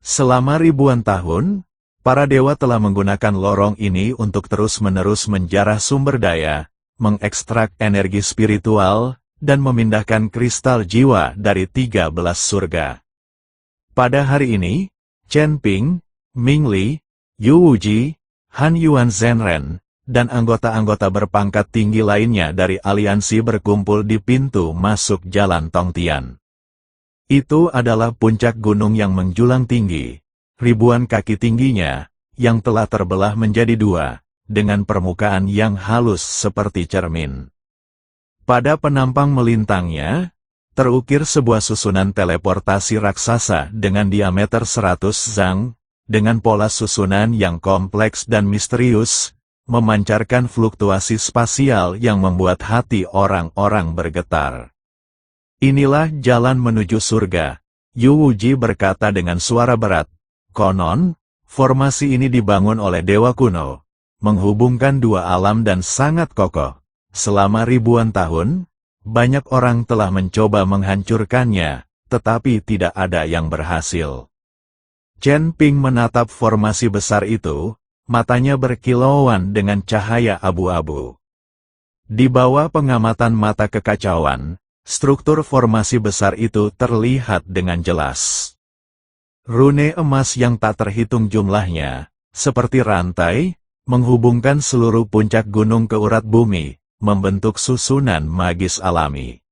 Selama ribuan tahun, para dewa telah menggunakan lorong ini untuk terus-menerus menjarah sumber daya, mengekstrak energi spiritual, dan memindahkan kristal jiwa dari 13 surga. Pada hari ini, Chen Ping, Ming Li, Yu Wuji, Han Yuan Zhenren, dan anggota-anggota berpangkat tinggi lainnya dari aliansi berkumpul di pintu masuk Jalan Tongtian. Itu adalah puncak gunung yang menjulang tinggi, ribuan kaki tingginya, yang telah terbelah menjadi dua, dengan permukaan yang halus seperti cermin. Pada penampang melintangnya, terukir sebuah susunan teleportasi raksasa dengan diameter 100 zang, dengan pola susunan yang kompleks dan misterius, memancarkan fluktuasi spasial yang membuat hati orang-orang bergetar. Inilah jalan menuju surga, Yu Wuji berkata dengan suara berat. Konon, formasi ini dibangun oleh dewa kuno, menghubungkan dua alam dan sangat kokoh. Selama ribuan tahun, banyak orang telah mencoba menghancurkannya, tetapi tidak ada yang berhasil. Chen Ping menatap formasi besar itu, matanya berkilauan dengan cahaya abu-abu. Di bawah pengamatan mata kekacauan, struktur formasi besar itu terlihat dengan jelas. Rune emas yang tak terhitung jumlahnya, seperti rantai, menghubungkan seluruh puncak gunung ke urat bumi, membentuk susunan magis alami.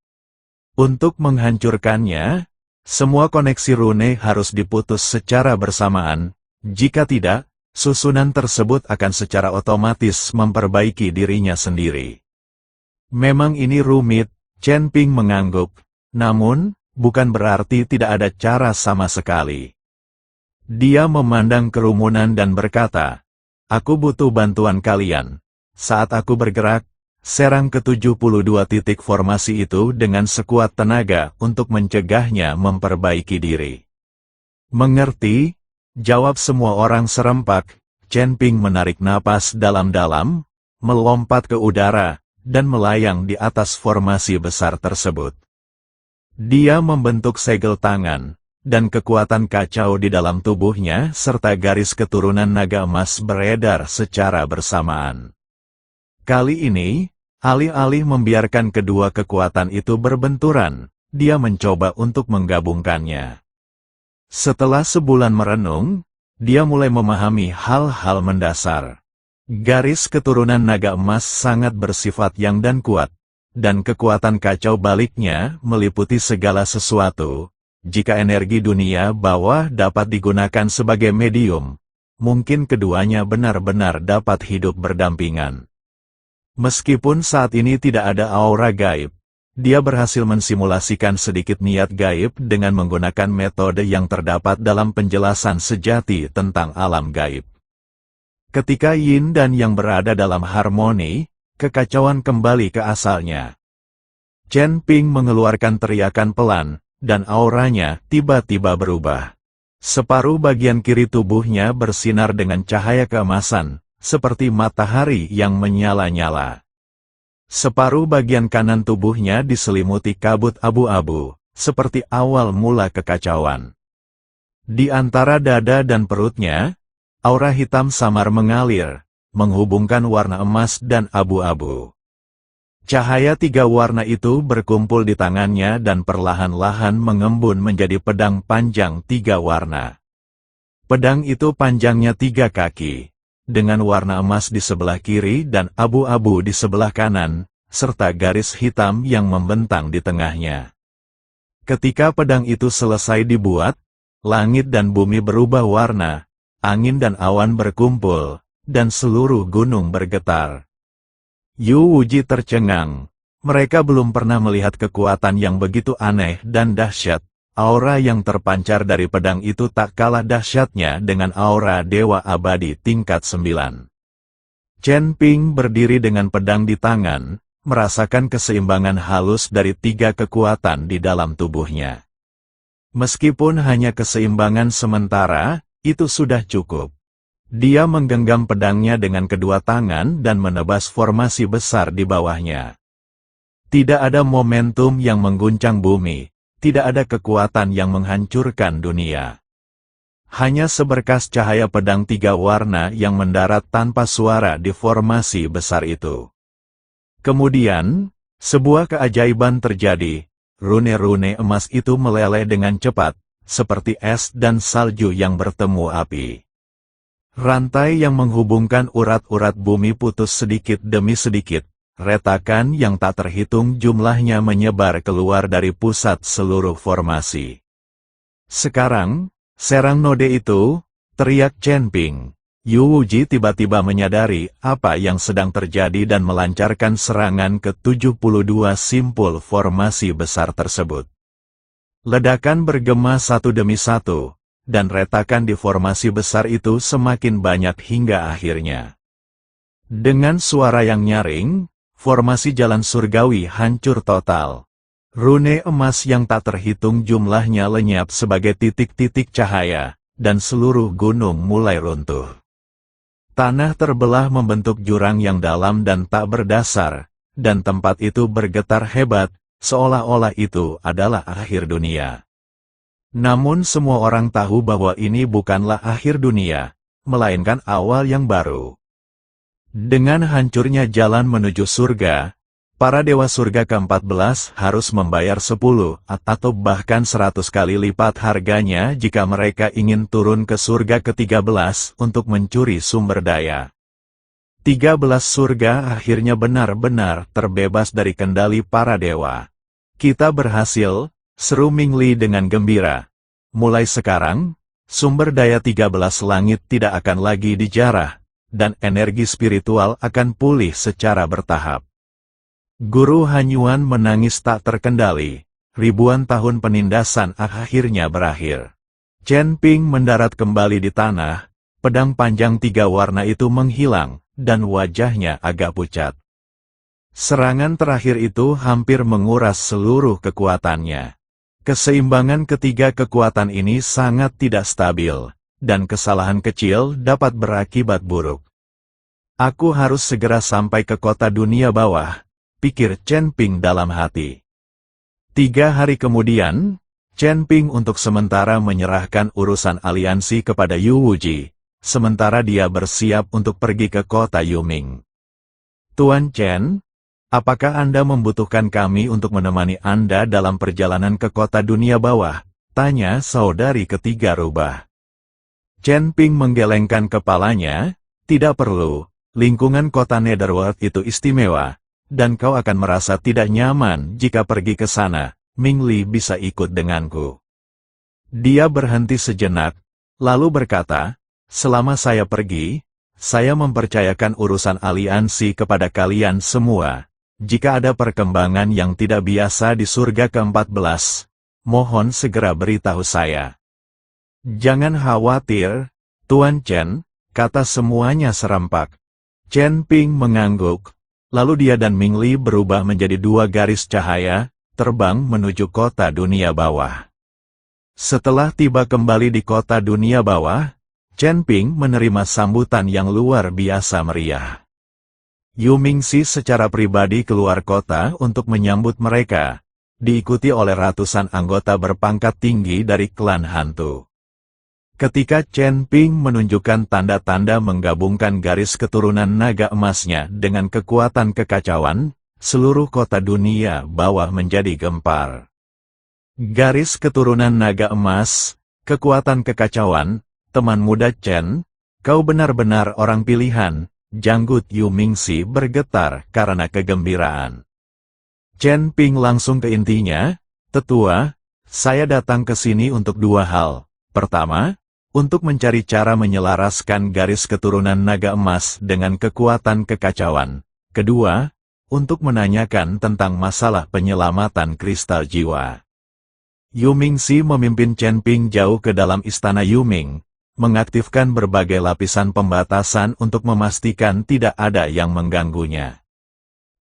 Untuk menghancurkannya, semua koneksi rune harus diputus secara bersamaan, jika tidak, susunan tersebut akan secara otomatis memperbaiki dirinya sendiri. Memang ini rumit, Chen Ping mengangguk, namun, bukan berarti tidak ada cara sama sekali. Dia memandang kerumunan dan berkata, aku butuh bantuan kalian. Saat aku bergerak, serang ke-72 titik formasi itu dengan sekuat tenaga untuk mencegahnya memperbaiki diri. Mengerti? Jawab semua orang serempak. Chen Ping menarik napas dalam-dalam, melompat ke udara, dan melayang di atas formasi besar tersebut. Dia membentuk segel tangan, dan kekuatan kacau di dalam tubuhnya serta garis keturunan naga emas beredar secara bersamaan. Kali ini, alih-alih membiarkan kedua kekuatan itu berbenturan, dia mencoba untuk menggabungkannya. Setelah sebulan merenung, dia mulai memahami hal-hal mendasar. Garis keturunan naga emas sangat bersifat yang dan kuat, dan kekuatan kacau baliknya meliputi segala sesuatu. Jika energi dunia bawah dapat digunakan sebagai medium, mungkin keduanya benar-benar dapat hidup berdampingan. Meskipun saat ini tidak ada aura gaib, dia berhasil mensimulasikan sedikit niat gaib dengan menggunakan metode yang terdapat dalam penjelasan sejati tentang alam gaib. Ketika yin dan yang berada dalam harmoni, kekacauan kembali ke asalnya. Chen Ping mengeluarkan teriakan pelan, dan auranya tiba-tiba berubah. Separuh bagian kiri tubuhnya bersinar dengan cahaya keemasan, seperti matahari yang menyala-nyala. Separuh bagian kanan tubuhnya diselimuti kabut abu-abu, seperti awal mula kekacauan. Di antara dada dan perutnya, aura hitam samar mengalir, menghubungkan warna emas dan abu-abu. Cahaya tiga warna itu berkumpul di tangannya dan perlahan-lahan mengembun menjadi pedang panjang tiga warna. Pedang itu panjangnya 3 kaki, dengan warna emas di sebelah kiri dan abu-abu di sebelah kanan, serta garis hitam yang membentang di tengahnya. Ketika pedang itu selesai dibuat, langit dan bumi berubah warna, angin dan awan berkumpul, dan seluruh gunung bergetar. Yu Wuji tercengang. Mereka belum pernah melihat kekuatan yang begitu aneh dan dahsyat. Aura yang terpancar dari pedang itu tak kalah dahsyatnya dengan aura Dewa Abadi tingkat 9. Chen Ping berdiri dengan pedang di tangan, merasakan keseimbangan halus dari 3 kekuatan di dalam tubuhnya. Meskipun hanya keseimbangan sementara, itu sudah cukup. Dia menggenggam pedangnya dengan kedua tangan dan menebas formasi besar di bawahnya. Tidak ada momentum yang mengguncang bumi. Tidak ada kekuatan yang menghancurkan dunia. Hanya seberkas cahaya pedang 3 warna yang mendarat tanpa suara di formasi besar itu. Kemudian, sebuah keajaiban terjadi. Rune-rune emas itu meleleh dengan cepat, seperti es dan salju yang bertemu api. Rantai yang menghubungkan urat-urat bumi putus sedikit demi sedikit. Retakan yang tak terhitung jumlahnya menyebar keluar dari pusat seluruh formasi. Sekarang, serang node itu, teriak Chen Ping. Yu Wuji tiba-tiba menyadari apa yang sedang terjadi dan melancarkan serangan ke 72 simpul formasi besar tersebut. Ledakan bergema satu demi satu, dan retakan di formasi besar itu semakin banyak hingga akhirnya. Dengan suara yang nyaring, formasi jalan surgawi hancur total. Rune emas yang tak terhitung jumlahnya lenyap sebagai titik-titik cahaya, dan seluruh gunung mulai runtuh. Tanah terbelah membentuk jurang yang dalam dan tak berdasar, dan tempat itu bergetar hebat, seolah-olah itu adalah akhir dunia. Namun semua orang tahu bahwa ini bukanlah akhir dunia, melainkan awal yang baru. Dengan hancurnya jalan menuju surga, para dewa surga ke-14 harus membayar 10 atau bahkan 100 kali lipat harganya jika mereka ingin turun ke surga ke-13 untuk mencuri sumber daya. 13 surga akhirnya benar-benar terbebas dari kendali para dewa. Kita berhasil, seru Ming Li dengan gembira. Mulai sekarang, sumber daya 13 langit tidak akan lagi dijarah, dan energi spiritual akan pulih secara bertahap. Guru Hanyuan menangis tak terkendali. Ribuan tahun penindasan akhirnya berakhir. Chen Ping mendarat kembali di tanah, pedang panjang 3 warna itu menghilang, dan wajahnya agak pucat. Serangan terakhir itu hampir menguras seluruh kekuatannya. Keseimbangan ketiga kekuatan ini sangat tidak stabil, dan kesalahan kecil dapat berakibat buruk. Aku harus segera sampai ke kota dunia bawah, pikir Chen Ping dalam hati. 3 hari kemudian, Chen Ping untuk sementara menyerahkan urusan aliansi kepada Yu Wuji, sementara dia bersiap untuk pergi ke kota Yuming. Tuan Chen, apakah Anda membutuhkan kami untuk menemani Anda dalam perjalanan ke kota dunia bawah? Tanya saudari ketiga rubah. Chen Ping menggelengkan kepalanya, tidak perlu, lingkungan kota Netherworld itu istimewa, dan kau akan merasa tidak nyaman jika pergi ke sana. Ming Li bisa ikut denganku. Dia berhenti sejenak, lalu berkata, selama saya pergi, saya mempercayakan urusan aliansi kepada kalian semua. Jika ada perkembangan yang tidak biasa di surga ke-14, mohon segera beritahu saya. Jangan khawatir, Tuan Chen, kata semuanya serempak. Chen Ping mengangguk, lalu dia dan Ming Li berubah menjadi 2 garis cahaya, terbang menuju kota dunia bawah. Setelah tiba kembali di kota dunia bawah, Chen Ping menerima sambutan yang luar biasa meriah. Yu Mingxi secara pribadi keluar kota untuk menyambut mereka, diikuti oleh ratusan anggota berpangkat tinggi dari klan hantu. Ketika Chen Ping menunjukkan tanda-tanda menggabungkan garis keturunan naga emasnya dengan kekuatan kekacauan, seluruh kota dunia bawah menjadi gempar. Garis keturunan naga emas, kekuatan kekacauan, teman muda Chen, kau benar-benar orang pilihan, janggut Yu Mingxi bergetar karena kegembiraan. Chen Ping langsung ke intinya, tetua, saya datang ke sini untuk 2 hal. Pertama, untuk mencari cara menyelaraskan garis keturunan naga emas dengan kekuatan kekacauan. Kedua, untuk menanyakan tentang masalah penyelamatan kristal jiwa. Yu Mingxi memimpin Chen Ping jauh ke dalam istana Yuming, mengaktifkan berbagai lapisan pembatasan untuk memastikan tidak ada yang mengganggunya.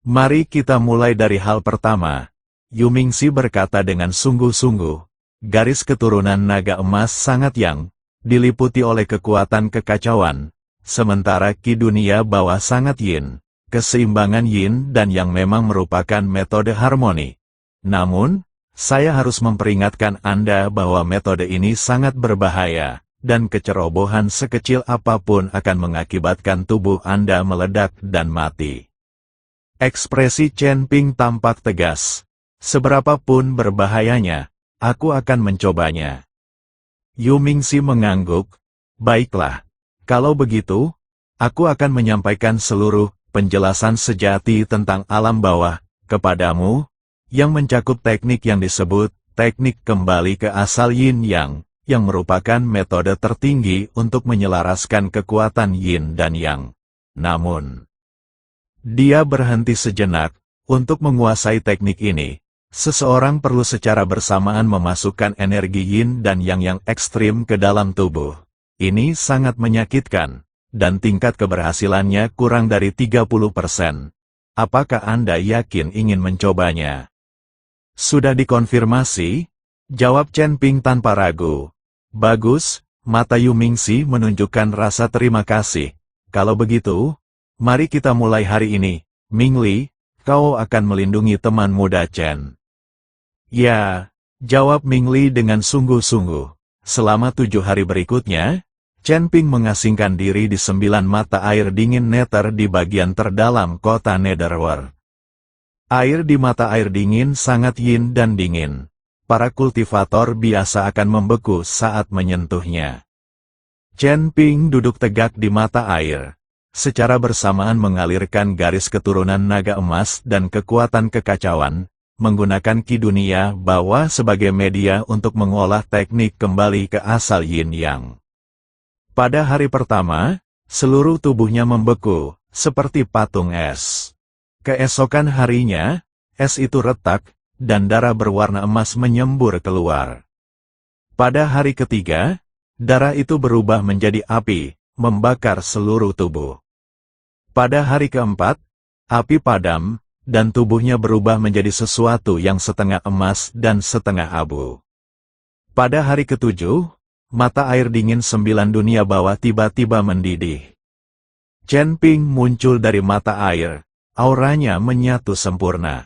Mari kita mulai dari hal pertama, Yu Mingxi berkata dengan sungguh-sungguh, garis keturunan naga emas sangat yang, diliputi oleh kekuatan kekacauan, sementara Ki dunia bawah sangat yin. Keseimbangan yin dan yang memang merupakan metode harmoni. Namun, saya harus memperingatkan Anda bahwa metode ini sangat berbahaya, dan kecerobohan sekecil apapun akan mengakibatkan tubuh Anda meledak dan mati. Ekspresi Chen Ping tampak tegas. Seberapapun berbahayanya, aku akan mencobanya. Yu Mingxi mengangguk, baiklah, kalau begitu, aku akan menyampaikan seluruh penjelasan sejati tentang alam bawah, kepadamu, yang mencakup teknik yang disebut, teknik kembali ke asal yin-yang, yang merupakan metode tertinggi untuk menyelaraskan kekuatan yin dan yang. Namun, dia berhenti sejenak, untuk menguasai teknik ini, seseorang perlu secara bersamaan memasukkan energi yin dan yang ekstrim ke dalam tubuh. Ini sangat menyakitkan. Dan tingkat keberhasilannya kurang dari 30%. Apakah Anda yakin ingin mencobanya? Sudah dikonfirmasi? Jawab Chen Ping tanpa ragu. Bagus, mata Yu Mingxi menunjukkan rasa terima kasih. Kalau begitu, mari kita mulai hari ini. Ming Li, kau akan melindungi teman muda Chen. Ya, jawab Ming Li dengan sungguh-sungguh. Selama 7 hari berikutnya, Chen Ping mengasingkan diri di 9 mata air dingin nether di bagian terdalam kota Netherworld. Air di mata air dingin sangat yin dan dingin. Para kultivator biasa akan membeku saat menyentuhnya. Chen Ping duduk tegak di mata air. Secara bersamaan mengalirkan garis keturunan naga emas dan kekuatan kekacauan, menggunakan Ki dunia bawah sebagai media untuk mengolah teknik kembali ke asal yin-yang. Pada hari pertama, seluruh tubuhnya membeku, seperti patung es. Keesokan harinya, es itu retak, dan darah berwarna emas menyembur keluar. Pada hari ketiga, darah itu berubah menjadi api, membakar seluruh tubuh. Pada hari keempat, api padam, dan tubuhnya berubah menjadi sesuatu yang setengah emas dan setengah abu. Pada hari ketujuh, mata air dingin 9 dunia bawah tiba-tiba mendidih. Chen Ping muncul dari mata air, auranya menyatu sempurna.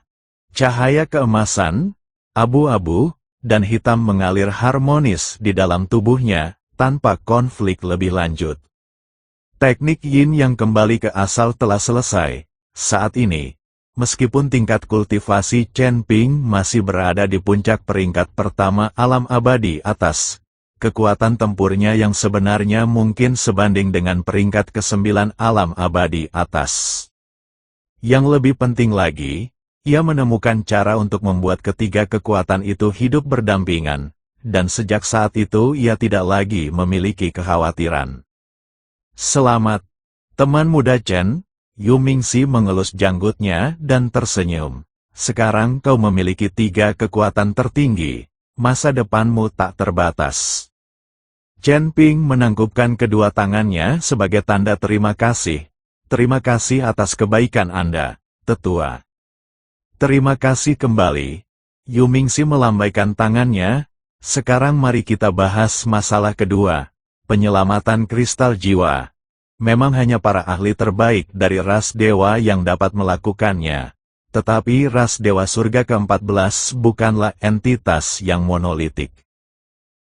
Cahaya keemasan, abu-abu, dan hitam mengalir harmonis di dalam tubuhnya, tanpa konflik lebih lanjut. Teknik yin yang kembali ke asal telah selesai. Saat ini, meskipun tingkat kultivasi Chen Ping masih berada di puncak peringkat pertama alam abadi atas, kekuatan tempurnya yang sebenarnya mungkin sebanding dengan peringkat ke-9 alam abadi atas. Yang lebih penting lagi, ia menemukan cara untuk membuat ketiga kekuatan itu hidup berdampingan, dan sejak saat itu ia tidak lagi memiliki kekhawatiran. Selamat, teman muda Chen. Yu Mingxi mengelus janggutnya dan tersenyum. Sekarang kau memiliki 3 kekuatan tertinggi, masa depanmu tak terbatas. Chen Ping menangkupkan kedua tangannya sebagai tanda terima kasih. Terima kasih atas kebaikan Anda, tetua. Terima kasih kembali. Yu Mingxi melambaikan tangannya. Sekarang mari kita bahas masalah kedua, penyelamatan kristal jiwa. Memang hanya para ahli terbaik dari ras dewa yang dapat melakukannya. Tetapi ras dewa surga ke-14 bukanlah entitas yang monolitik.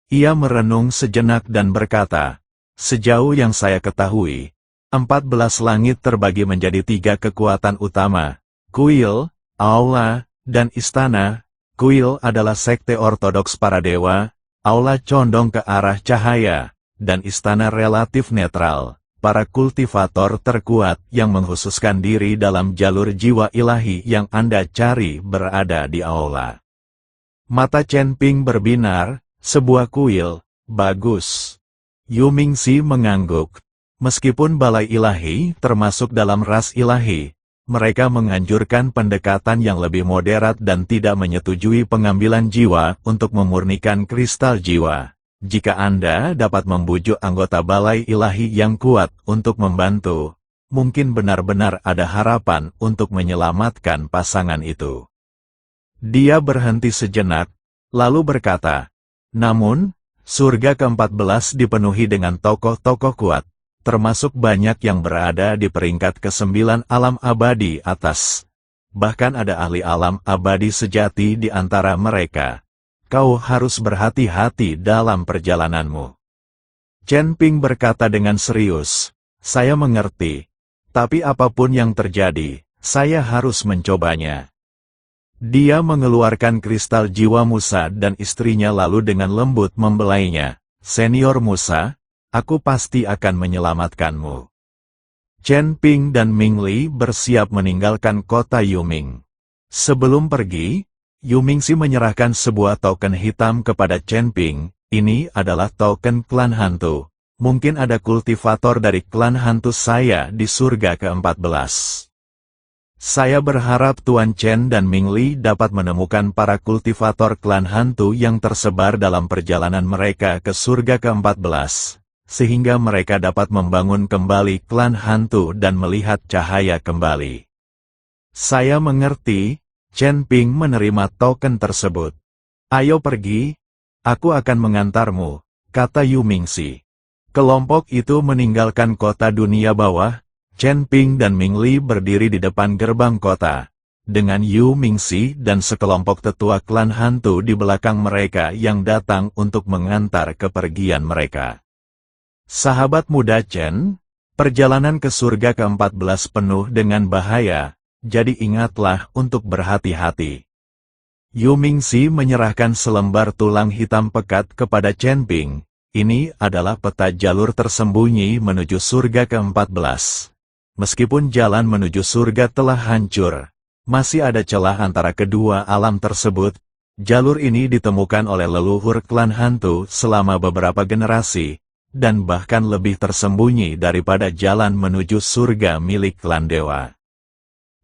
Ia merenung sejenak dan berkata, sejauh yang saya ketahui, 14 langit terbagi menjadi 3 kekuatan utama, kuil, aula, dan istana. Kuil adalah sekte ortodoks para dewa, aula condong ke arah cahaya, dan istana relatif netral. Para kultivator terkuat yang mengkhususkan diri dalam jalur jiwa ilahi yang Anda cari berada di aula. Mata Chen Ping berbinar, sebuah kuil, bagus. Yu Mingxi mengangguk. Meskipun balai ilahi termasuk dalam ras ilahi, mereka menganjurkan pendekatan yang lebih moderat dan tidak menyetujui pengambilan jiwa untuk memurnikan kristal jiwa. Jika Anda dapat membujuk anggota balai ilahi yang kuat untuk membantu, mungkin benar-benar ada harapan untuk menyelamatkan pasangan itu. Dia berhenti sejenak, lalu berkata, namun, surga ke-14 dipenuhi dengan tokoh-tokoh kuat, termasuk banyak yang berada di peringkat ke-9 alam abadi atas. Bahkan ada ahli alam abadi sejati di antara mereka. Kau harus berhati-hati dalam perjalananmu. Chen Ping berkata dengan serius, saya mengerti, tapi apapun yang terjadi, saya harus mencobanya. Dia mengeluarkan kristal jiwa Musa dan istrinya lalu dengan lembut membelainya. Senior Musa, aku pasti akan menyelamatkanmu. Chen Ping dan Ming Li bersiap meninggalkan kota Yuming. Sebelum pergi, Yu Mingxi menyerahkan sebuah token hitam kepada Chen Ping. Ini adalah token klan hantu. Mungkin ada kultivator dari klan hantu saya di surga ke-14. Saya berharap Tuan Chen dan Ming Li dapat menemukan para kultivator klan hantu yang tersebar dalam perjalanan mereka ke surga ke-14, sehingga mereka dapat membangun kembali klan hantu dan melihat cahaya kembali. Saya mengerti. Chen Ping menerima token tersebut. Ayo pergi, aku akan mengantarmu, kata Yu Mingxi. Kelompok itu meninggalkan kota dunia bawah. Chen Ping dan Ming Li berdiri di depan gerbang kota, dengan Yu Mingxi dan sekelompok tetua klan hantu di belakang mereka yang datang untuk mengantar kepergian mereka. Sahabat muda Chen, perjalanan ke surga ke-14 penuh dengan bahaya. Jadi ingatlah untuk berhati-hati. Yu Mingxi menyerahkan selembar tulang hitam pekat kepada Chen Ping. Ini adalah peta jalur tersembunyi menuju surga ke-14. Meskipun jalan menuju surga telah hancur, masih ada celah antara kedua alam tersebut. Jalur ini ditemukan oleh leluhur klan hantu selama beberapa generasi, dan bahkan lebih tersembunyi daripada jalan menuju surga milik klan dewa.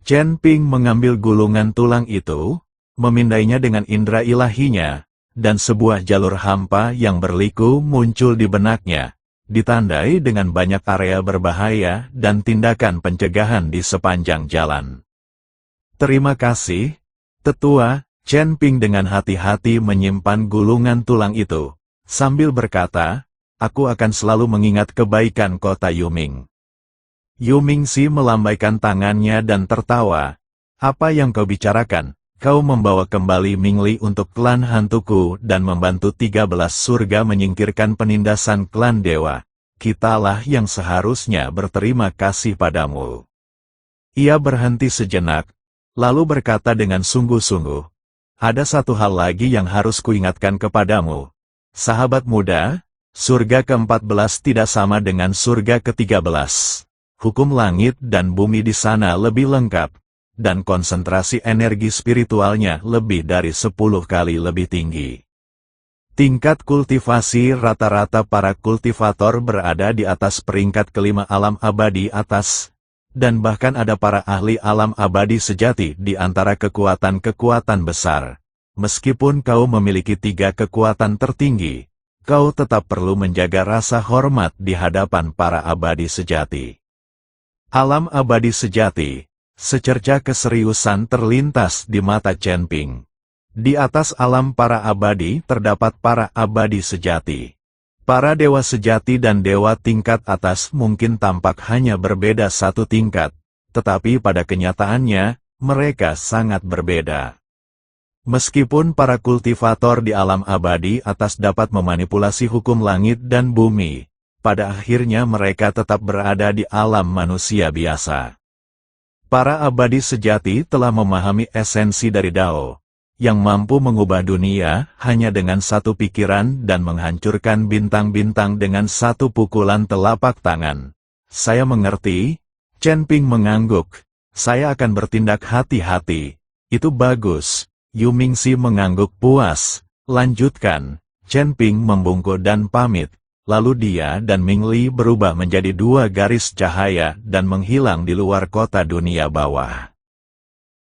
Chen Ping mengambil gulungan tulang itu, memindainya dengan indera ilahinya, dan sebuah jalur hampa yang berliku muncul di benaknya, ditandai dengan banyak area berbahaya dan tindakan pencegahan di sepanjang jalan. Terima kasih, Tetua. Chen Ping dengan hati-hati menyimpan gulungan tulang itu, sambil berkata, aku akan selalu mengingat kebaikan kota Yuming. Yumingsi melambaikan tangannya dan tertawa. Apa yang kau bicarakan? Kau membawa kembali Mingli untuk klan hantuku dan membantu 13 surga menyingkirkan penindasan klan dewa. Kitalah yang seharusnya berterima kasih padamu. Ia berhenti sejenak, lalu berkata dengan sungguh-sungguh, ada satu hal lagi yang harus kuingatkan kepadamu. Sahabat muda, surga ke-14 tidak sama dengan surga ke-13. Hukum langit dan bumi di sana lebih lengkap, dan konsentrasi energi spiritualnya lebih dari 10 kali lebih tinggi. Tingkat kultivasi rata-rata para kultivator berada di atas peringkat kelima alam abadi atas, dan bahkan ada para ahli alam abadi sejati di antara kekuatan-kekuatan besar. Meskipun kau memiliki 3 kekuatan tertinggi, kau tetap perlu menjaga rasa hormat di hadapan para abadi sejati. Alam abadi sejati, secerca keseriusan terlintas di mata Chen Ping. Di atas alam para abadi terdapat para abadi sejati. Para dewa sejati dan dewa tingkat atas mungkin tampak hanya berbeda 1 tingkat, tetapi pada kenyataannya, mereka sangat berbeda. Meskipun para kultivator di alam abadi atas dapat memanipulasi hukum langit dan bumi, pada akhirnya mereka tetap berada di alam manusia biasa. Para abadi sejati telah memahami esensi dari Dao, yang mampu mengubah dunia hanya dengan 1 pikiran dan menghancurkan bintang-bintang dengan 1 pukulan telapak tangan. Saya mengerti, Chen Ping mengangguk. Saya akan bertindak hati-hati. Itu bagus. Yumingsi mengangguk puas. Lanjutkan. Chen Ping membungkuk dan pamit. Lalu dia dan Mingli berubah menjadi 2 garis cahaya dan menghilang di luar kota dunia bawah.